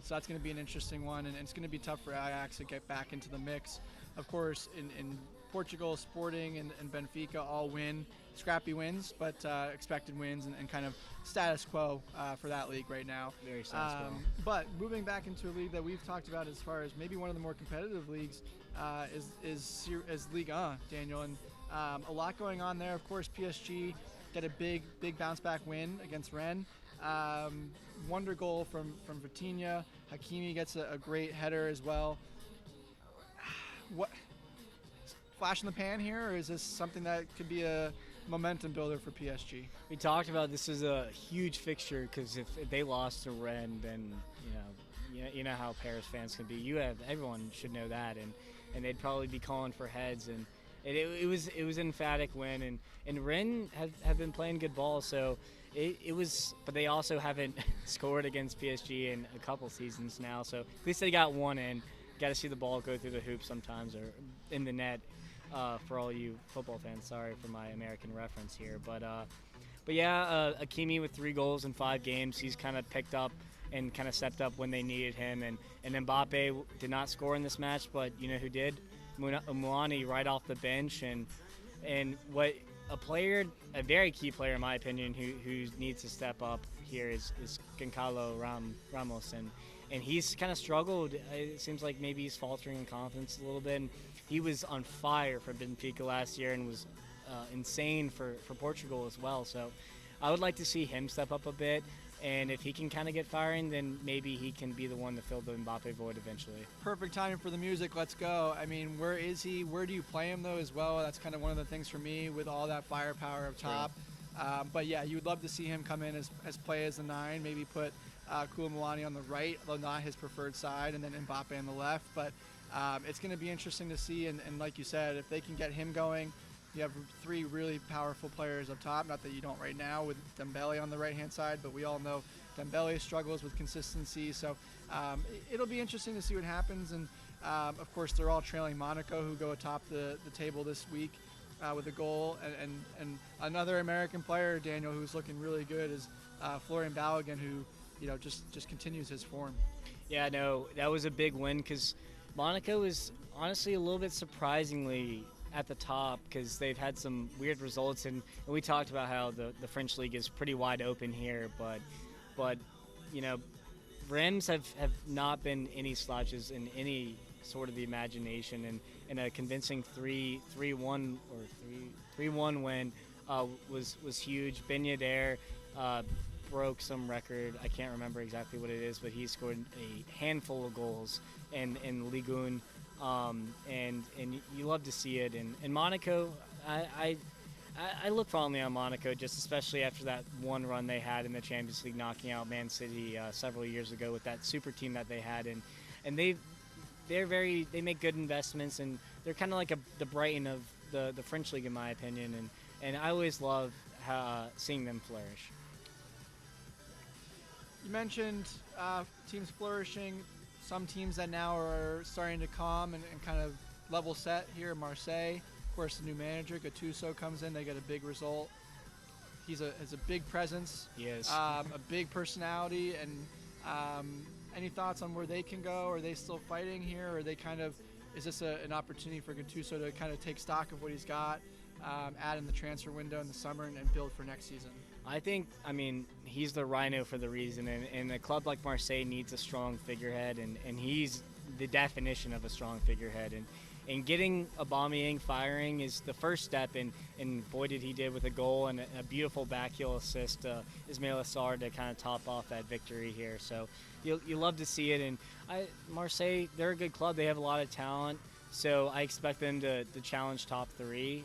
so that's going to be an interesting one, and it's going to be tough for Ajax to get back into the mix. Of course, in Portugal, Sporting and Benfica all win, scrappy wins, but expected wins, and kind of status quo for that league right now. Very status quo. But moving back into a league that we've talked about as far as maybe one of the more competitive leagues is Ligue 1, Daniel, and a lot going on there. Of course, PSG get a big bounce back win against Rennes. Wonder goal from Vitinha. Hakimi gets a great header as well. What, flash in the pan here, or is this something that could be a momentum builder for PSG? We talked about this is a huge fixture, because if they lost to Rennes, then you know how Paris fans can be. Everyone should know that, and they'd probably be calling for heads. And it was an emphatic win, and Rennes have been playing good ball, so it was. But they also haven't scored against PSG in a couple seasons now, so at least they got one in. Got to see the ball go through the hoop sometimes, or in the net. For all you football fans, sorry for my American reference here, but yeah, Hakimi with 3 goals in 5 games. He's kind of picked up and kind of stepped up when they needed him, and Mbappe did not score in this match, but you know who did? Muani right off the bench, and what a very key player in my opinion who needs to step up here is Goncalo Ramos, and he's kind of struggled. It seems like maybe he's faltering in confidence a little bit. And he was on fire for Benfica last year and was insane for Portugal as well. So I would like to see him step up a bit. And if he can kind of get firing, then maybe he can be the one to fill the Mbappe void eventually. Perfect timing for the music. Let's go. I mean, where is he? Where do you play him, though, as well? That's kind of one of the things for me with all that firepower up top. But, yeah, you would love to see him come in as play as the 9, maybe put Koulibaly on the right, though not his preferred side, and then Mbappe on the left. But it's going to be interesting to see, and like you said, if they can get him going, you have three really powerful players up top. Not that you don't right now with Dembele on the right-hand side, but we all know Dembele struggles with consistency. So it'll be interesting to see what happens. And of course, they're all trailing Monaco, who go atop the table this week with a goal. And another American player, Daniel, who's looking really good is Florian Balogun, who just continues his form. Yeah, no, that was a big win because Monaco is honestly a little bit surprisingly at the top because they've had some weird results, and we talked about how the French league is pretty wide open here, but Reims have not been any slouches in any sort of the imagination, and a convincing 3-1 win was huge. Ben Yedder broke some record. I can't remember exactly what it is, but he scored a handful of goals in Ligue 1. And you love to see it. And Monaco, I look fondly on Monaco, just especially after that one run they had in the Champions League, knocking out Man City several years ago with that super team that they had. And they make good investments, and they're kind of like the Brighton of the French league, in my opinion. And I always love seeing them flourish. You mentioned teams flourishing. Some teams that now are starting to calm and kind of level set here in Marseille. Of course, the new manager, Gattuso, comes in. They get a big result. He's has a big presence. Yes. A big personality. And any thoughts on where they can go? Are they still fighting here? Or are they kind of, is this an opportunity for Gattuso to kind of take stock of what he's got, add in the transfer window in the summer, and build for next season? I mean, he's the rhino for the reason, and a club like Marseille needs a strong figurehead, and he's the definition of a strong figurehead. And getting Aubameyang firing is the first step, and boy did he did with a goal and a beautiful backheel assist to Ismail Assar to kind of top off that victory here. So you love to see it, and Marseille, they're a good club. They have a lot of talent, so I expect them to challenge top three.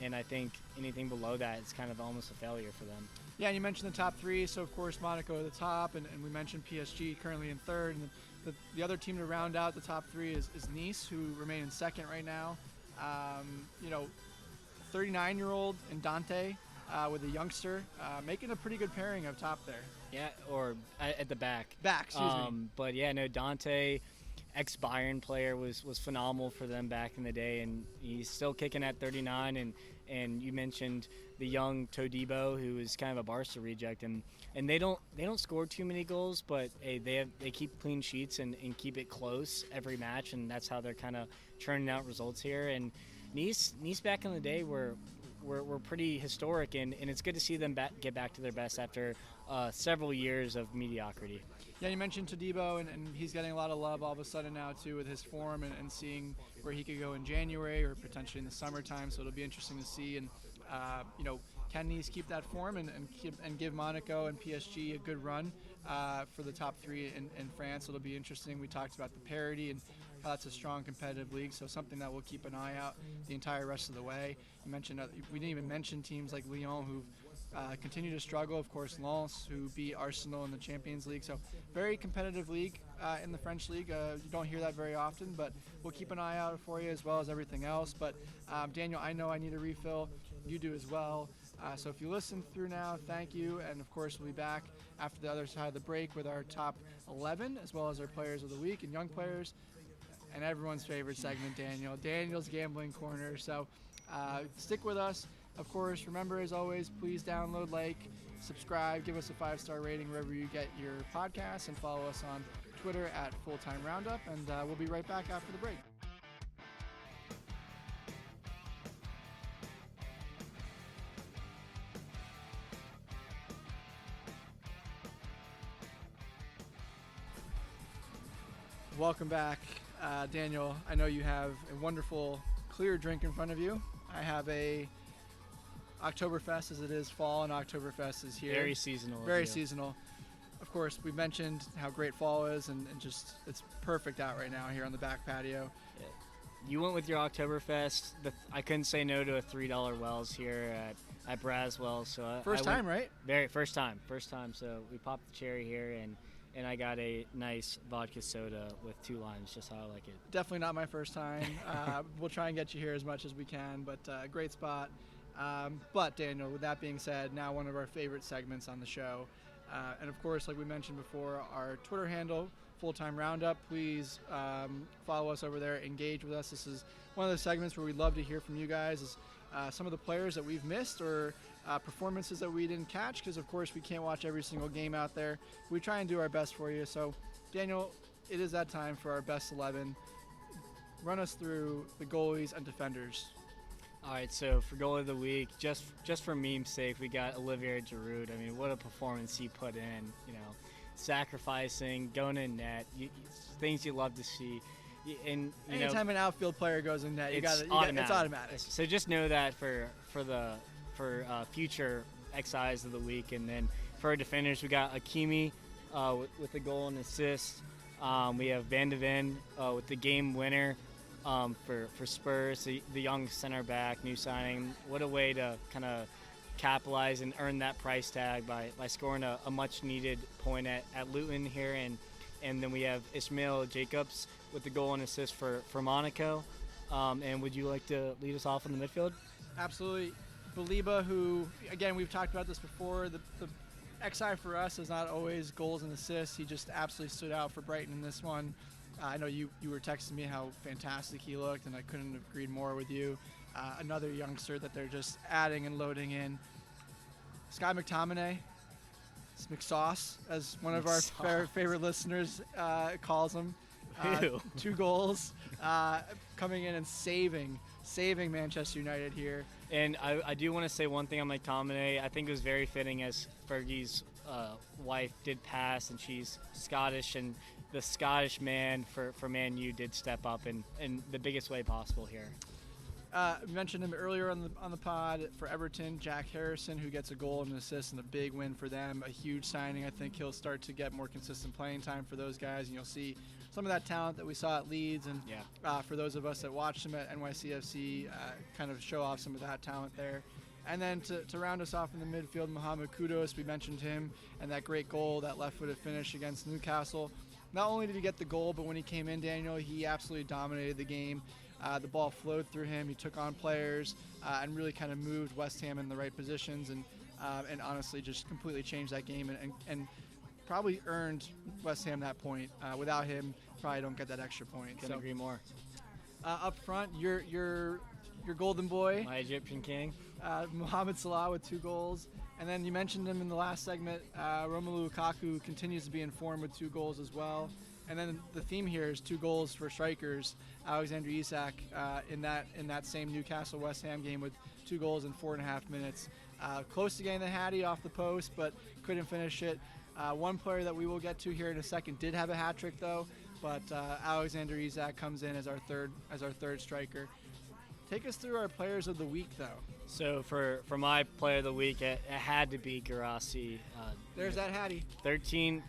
And I think anything below that is kind of almost a failure for them. Yeah, and you mentioned the top three, so of course Monaco at the top, and we mentioned PSG currently in third, and the other team to round out the top three is Nice, who remain in second right now. 39-year-old Dante with a youngster, making a pretty good pairing up top there. Yeah, or at the back. Excuse me. But yeah, no, Dante, ex-Bayern player, was phenomenal for them back in the day, and he's still kicking at 39. And you mentioned the young Todibo, who is kind of a Barca reject, and they don't score too many goals, but hey, they keep clean sheets and keep it close every match, and that's how they're kind of churning out results here. And Nice back in the day were pretty historic, and it's good to see them get back to their best after several years of mediocrity. Yeah, you mentioned Todibo, and he's getting a lot of love all of a sudden now, too, with his form and seeing where he could go in January or potentially in the summertime. So it'll be interesting to see. And, can Nice keep that form and give Monaco and PSG a good run for the top three in France? It'll be interesting. We talked about the parity and how that's a strong competitive league, so something that we'll keep an eye out the entire rest of the way. You mentioned we didn't even mention teams like Lyon, who continue to struggle. Of course, Lens, who beat Arsenal in the Champions League. So very competitive league in the French league. You don't hear that very often, but we'll keep an eye out for you as well as everything else. But Daniel, I know I need a refill. You do as well. So if you listen through now, thank you. And of course, we'll be back after the other side of the break with our top 11, as well as our players of the week and young players, and everyone's favorite segment, Daniel's Gambling Corner. So stick with us. Of course, remember, as always, please download, subscribe, give us a 5-star rating wherever you get your podcasts, and follow us on Twitter at Fulltime Roundup. And we'll be right back after the break. Welcome back. Daniel, I know you have a wonderful, clear drink in front of you. I have a Oktoberfest, as it is fall, and Oktoberfest is here. Very seasonal. Very seasonal. Of course, we mentioned how great fall is, and just it's perfect out right now here on the back patio. Yeah. You went with your Oktoberfest. I couldn't say no to a $3 Wells here at Braswell. So First time, right? Very first time. So we popped the cherry here, and I got a nice vodka soda with 2 limes, just how I like it. Definitely not my first time. We'll try and get you here as much as we can, but great spot. But Daniel, with that being said, now one of our favorite segments on the show. And of course, like we mentioned before, our Twitter handle, Full-Time Roundup. Please follow us over there, engage with us. This is one of the segments where we'd love to hear from you guys. Is some of the players that we've missed or performances that we didn't catch, because of course we can't watch every single game out there. We try and do our best for you. So Daniel, it is that time for our best 11. Run us through the goalies and defenders. All right, so for goalie of the week, just for meme's sake, we got Olivier Giroud. I mean, what a performance he put in. Sacrificing, going in net, things you love to see. And anytime an outfield player goes in net, it's automatic. So just know that for future XIs of the week. And then for our defenders, we got Akimi with the goal and assist. We have Van de Ven with the game winner for Spurs, the young center back, new signing. What a way to kind of capitalize and earn that price tag by scoring a much needed point at Luton here. And then we have Ismail Jacobs with the goal and assist for Monaco. And would you like to lead us off in the midfield? Absolutely. Baliba, who, again, we've talked about this before, the XI for us is not always goals and assists. He just absolutely stood out for Brighton in this one. I know you were texting me how fantastic he looked, and I couldn't have agreed more with you. Another youngster that they're just adding and loading in. Sky McTominay, McSauce, as one of our favorite listeners calls him. 2 goals, coming in and saving Manchester United here. And I do want to say one thing on McTominay. I think it was very fitting, as Fergie's wife did pass, and she's Scottish, and the Scottish man for Man U did step up in the biggest way possible here. We mentioned him earlier on the pod for Everton, Jack Harrison, who gets a goal and an assist and a big win for them. A huge signing. I think he'll start to get more consistent playing time for those guys, and you'll see some of that talent that we saw at Leeds, and for those of us that watched him at NYCFC, kind of show off some of that talent there. And then to round us off in the midfield, Mohamed Kudus, we mentioned him, and that great goal, that left-footed finish against Newcastle. Not only did he get the goal, but when he came in, Daniel, he absolutely dominated the game. The ball flowed through him. He took on players and really kind of moved West Ham in the right positions, and honestly just completely changed that game and probably earned West Ham that point. Without him, probably don't get that extra point. Couldn't agree more. Up front, your golden boy, my Egyptian king, Mohamed Salah with 2 goals. And then you mentioned him in the last segment. Romelu Lukaku continues to be in form with 2 goals as well. And then the theme here is 2 goals for strikers. Alexander Isak in that same Newcastle West Ham game with 2 goals in 4.5 minutes. Close to getting the Hattie off the post, but couldn't finish it. One player that we will get to here in a second did have a hat trick though, but Alexander Isak comes in as our third striker. Take us through our players of the week though. So for my player of the week, it had to be Guirassy. There's that Hattie. 13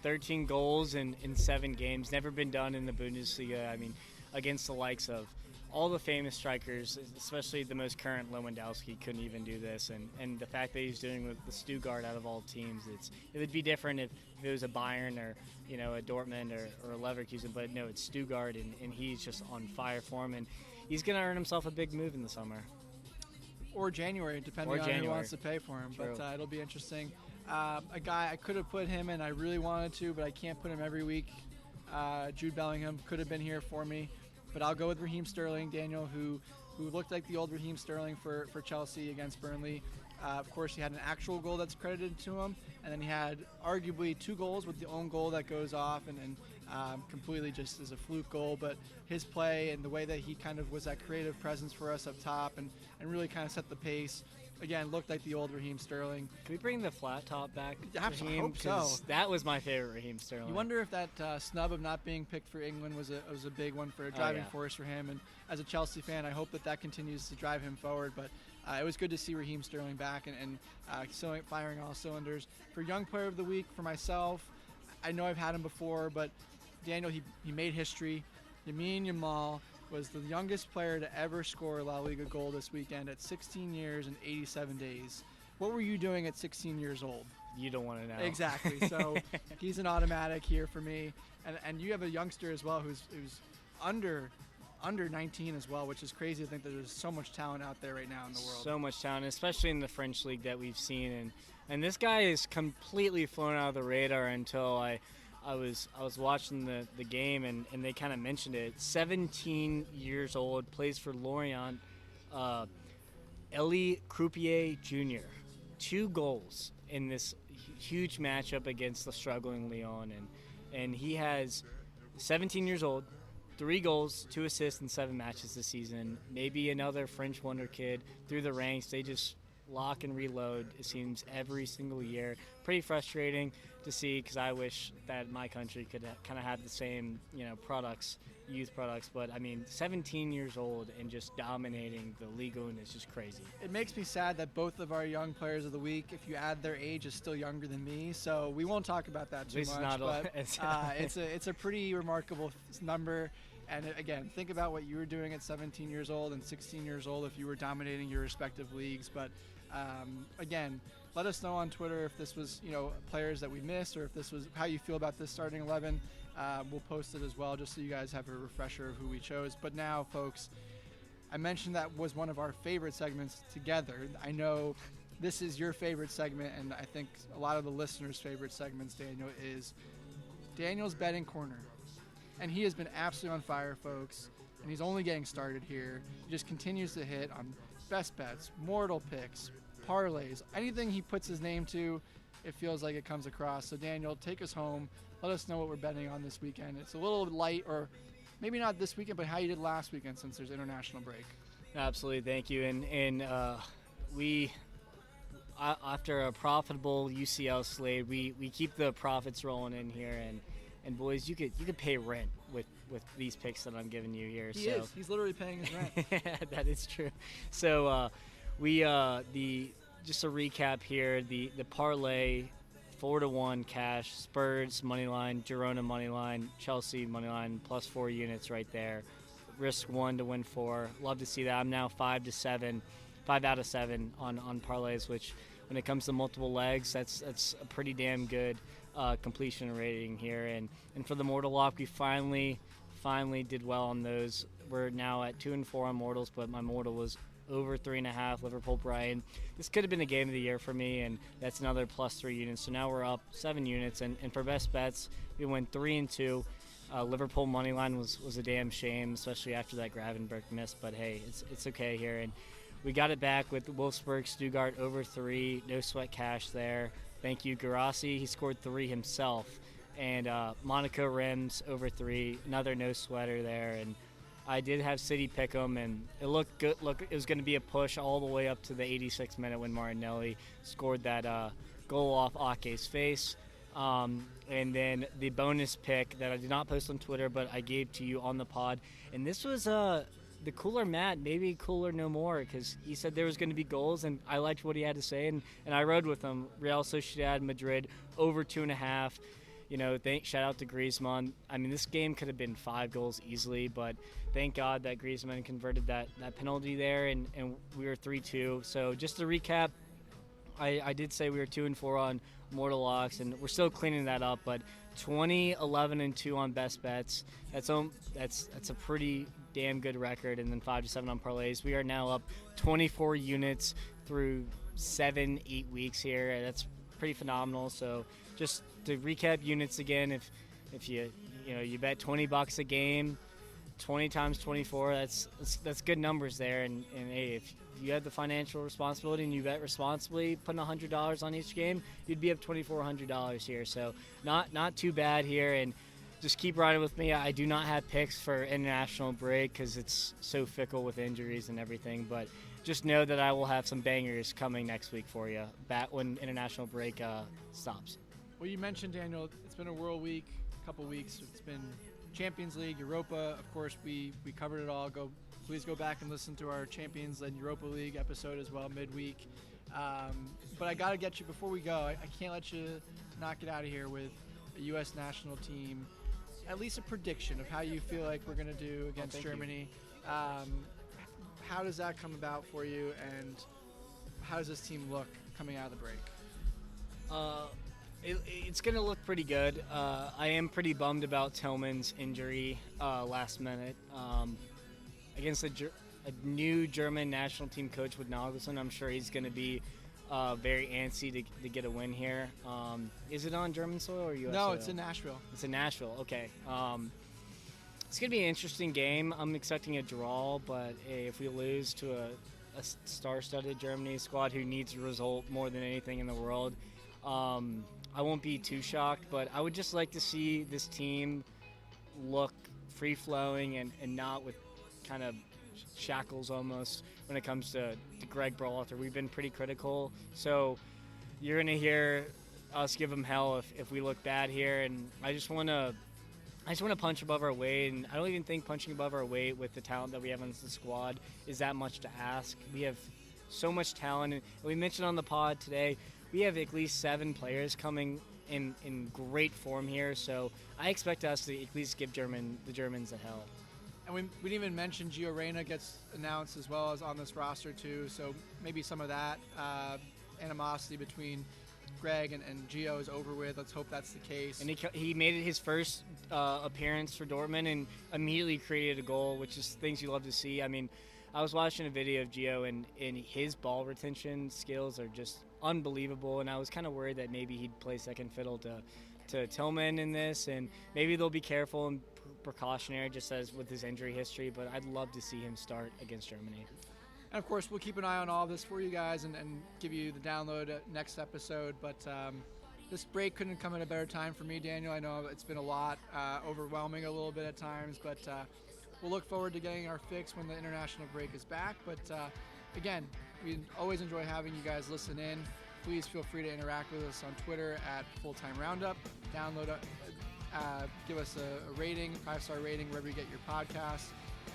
goals in 7 games. Never been done in the Bundesliga. I mean, against the likes of all the famous strikers, especially the most current Lewandowski, couldn't even do this. And the fact that he's doing with the Stuttgart out of all teams, it would be different if it was a Bayern or a Dortmund or a Leverkusen. But no, it's Stuttgart, and he's just on fire for him. And he's going to earn himself a big move in the summer. Or January, depending on who wants to pay for him. True. But it'll be interesting. A guy I could have put him in, I really wanted to, but I can't put him every week. Jude Bellingham could have been here for me, but I'll go with Raheem Sterling, Daniel, who looked like the old Raheem Sterling for Chelsea against Burnley. Of course, he had an actual goal that's credited to him, and then he had arguably 2 goals with the own goal that goes off and completely just as a fluke goal. But his play and the way that he kind of was that creative presence for us up top and really kind of set the pace. Again, looked like the old Raheem Sterling. Can we bring the flat top back? Absolutely, hope so. That was my favorite Raheem Sterling. You wonder if that snub of not being picked for England was a big one for a driving force for him. And as a Chelsea fan, I hope that continues to drive him forward. But it was good to see Raheem Sterling back and firing all cylinders. For Young Player of the Week, for myself, I know I've had him before, but Daniel, he made history. Lamine Yamal was the youngest player to ever score a La Liga goal this weekend at 16 years and 87 days. What were you doing at 16 years old? You don't want to know. Exactly. So he's an automatic here for me. And you have a youngster as well who's under 19 as well, which is crazy to think that there's so much talent out there right now in the world. So much talent, especially in the French league that we've seen. And this guy is completely flown out of the radar until I was watching the game and they kind of mentioned it. 17 years old, plays for Lorient. Elie Croupier Jr. 2 goals in this huge matchup against the struggling Lyon. And he has 17 years old, 3 goals, 2 assists in 7 matches this season. Maybe another French wonder kid through the ranks. They just lock and reload, it seems, every single year. Pretty frustrating to see because I wish that my country could kind of have the same, products, youth products. But, 17 years old and just dominating the Ligue 1 is just crazy. It makes me sad that both of our young players of the week, if you add their age, is still younger than me. So we won't talk about that too much. But it's a pretty remarkable number. And again, think about what you were doing at 17 years old and 16 years old if you were dominating your respective leagues. But again, let us know on Twitter if this was, players that we missed or if this was how you feel about this starting 11. We'll post it as well just so you guys have a refresher of who we chose. But now, folks, I mentioned that was one of our favorite segments together. I know this is your favorite segment, and I think a lot of the listeners' favorite segments, Daniel, is Daniel's Betting Corner. And he has been absolutely on fire, folks, and he's only getting started here. He just continues to hit on best bets, mortal picks, parlays, anything he puts his name to, it feels like it comes across. So, Daniel, take us home. Let us know what we're betting on this weekend. It's a little light, or maybe not this weekend, but how you did last weekend since there's international break. Absolutely, thank you. And we, after a profitable UCL slate, we keep the profits rolling in here. And boys, you could pay rent with these picks that I'm giving you here. He is. He's literally paying his rent. That is true. So just a recap here, the parlay 4-1 cash, Spurs money line, Girona money line, Chelsea money line plus 4 units right there. Risk 1 to win 4. Love to see that. I'm now 5 out of 7 on parlays, which when it comes to multiple legs, that's a pretty damn good completion rating here. And for the mortal lock, we finally did well on those. We're now at 2-4 on mortals, but my mortal was over 3.5, Liverpool-Brighton. This could have been a game of the year for me, and that's another plus 3 units. So now we're up 7 units, and for best bets, we went 3-2. Liverpool money line was a damn shame, especially after that Gravenberch miss, but hey, it's okay here. And we got it back with Wolfsburg, Stuttgart over 3, no sweat cash there. Thank you, Garassi. He scored 3 himself. And Monaco Rims over 3, another no sweater there. And I did have City pick 'em, and it looked good. It was going to be a push all the way up to the 86th minute when Martinelli scored that goal off Ake's face. And then the bonus pick that I did not post on Twitter, but I gave to you on the pod. And this was the cooler Matt, maybe cooler no more, because he said there was going to be goals, and I liked what he had to say, and I rode with him. Real Sociedad Madrid over 2.5. Shout out to Griezmann. This game could have been 5 goals easily, but thank God that Griezmann converted that penalty there, and we were 3-2. So just to recap, I did say we were 2-4 on mortal locks, and we're still cleaning that up, but 20, 11, and 2 on best bets. That's a pretty damn good record, and then 5-7 on parlays. We are now up 24 units through 7-8 weeks here. That's pretty phenomenal. So just to recap units again, if you bet $20 a game, 20 times 24, that's good numbers there. And hey, if you have the financial responsibility and you bet responsibly, putting $100 on each game, you'd be up $2,400 here. So not too bad here, and just keep riding with me. I do not have picks for international break because it's so fickle with injuries and everything, but just know that I will have some bangers coming next week for you, back when international break stops. Well, you mentioned, Daniel, it's been a World Week, a couple weeks. It's been Champions League, Europa. Of course, we covered it all. Please go back and listen to our Champions and Europa League episode as well, midweek. But I got to get you, before we go, I can't let you not get out of here with a U.S. national team at least a prediction of how you feel like we're going to do against thank you. Germany. How does that come about for you, and how does this team look coming out of the break? It's going to look pretty good. I am pretty bummed about Tillman's injury last minute. Against a new German national team coach with Nagelsmann, I'm sure he's going to be very antsy to get a win here. Is it on German soil or U.S. No, soil? it's in Nashville. It's in Nashville. Okay. It's going to be an interesting game. I'm expecting a draw, but if we lose to a star-studded Germany squad who needs a result more than anything in the world, I won't be too shocked. But I would just like to see this team look free-flowing and not with kind of shackles almost when it comes to Greg Berhalter. We've been pretty critical, so you're going to hear us give them hell if we look bad here, and I just want to punch above our weight, and I don't even think punching above our weight with the talent that we have on the squad is that much to ask. We have so much talent, and we mentioned on the pod today, we have at least 7 players coming in great form here, so I expect us to at least give the Germans a hell. And we didn't even mention Gio Reyna gets announced as well as on this roster too, so maybe some of that animosity between Greg and Gio is over with. Let's hope that's the case. And he made it his first appearance for Dortmund and immediately created a goal, which is things you love to see. I mean, I was watching a video of Gio, and his ball retention skills are just unbelievable, and I was kind of worried that maybe he'd play second fiddle to Tillman in this, and maybe they'll be careful and precautionary just as with his injury history, but I'd love to see him start against Germany. And of course, we'll keep an eye on all this for you guys and give you the download next episode. But this break couldn't come at a better time for me, Daniel. I know it's been a lot, overwhelming a little bit at times, but we'll look forward to getting our fix when the international break is back. But again, we always enjoy having you guys listen in. Please feel free to interact with us on Twitter at Fulltime Roundup. Download, give us a rating, 5-star rating wherever you get your podcasts.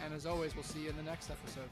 And as always, we'll see you in the next episode.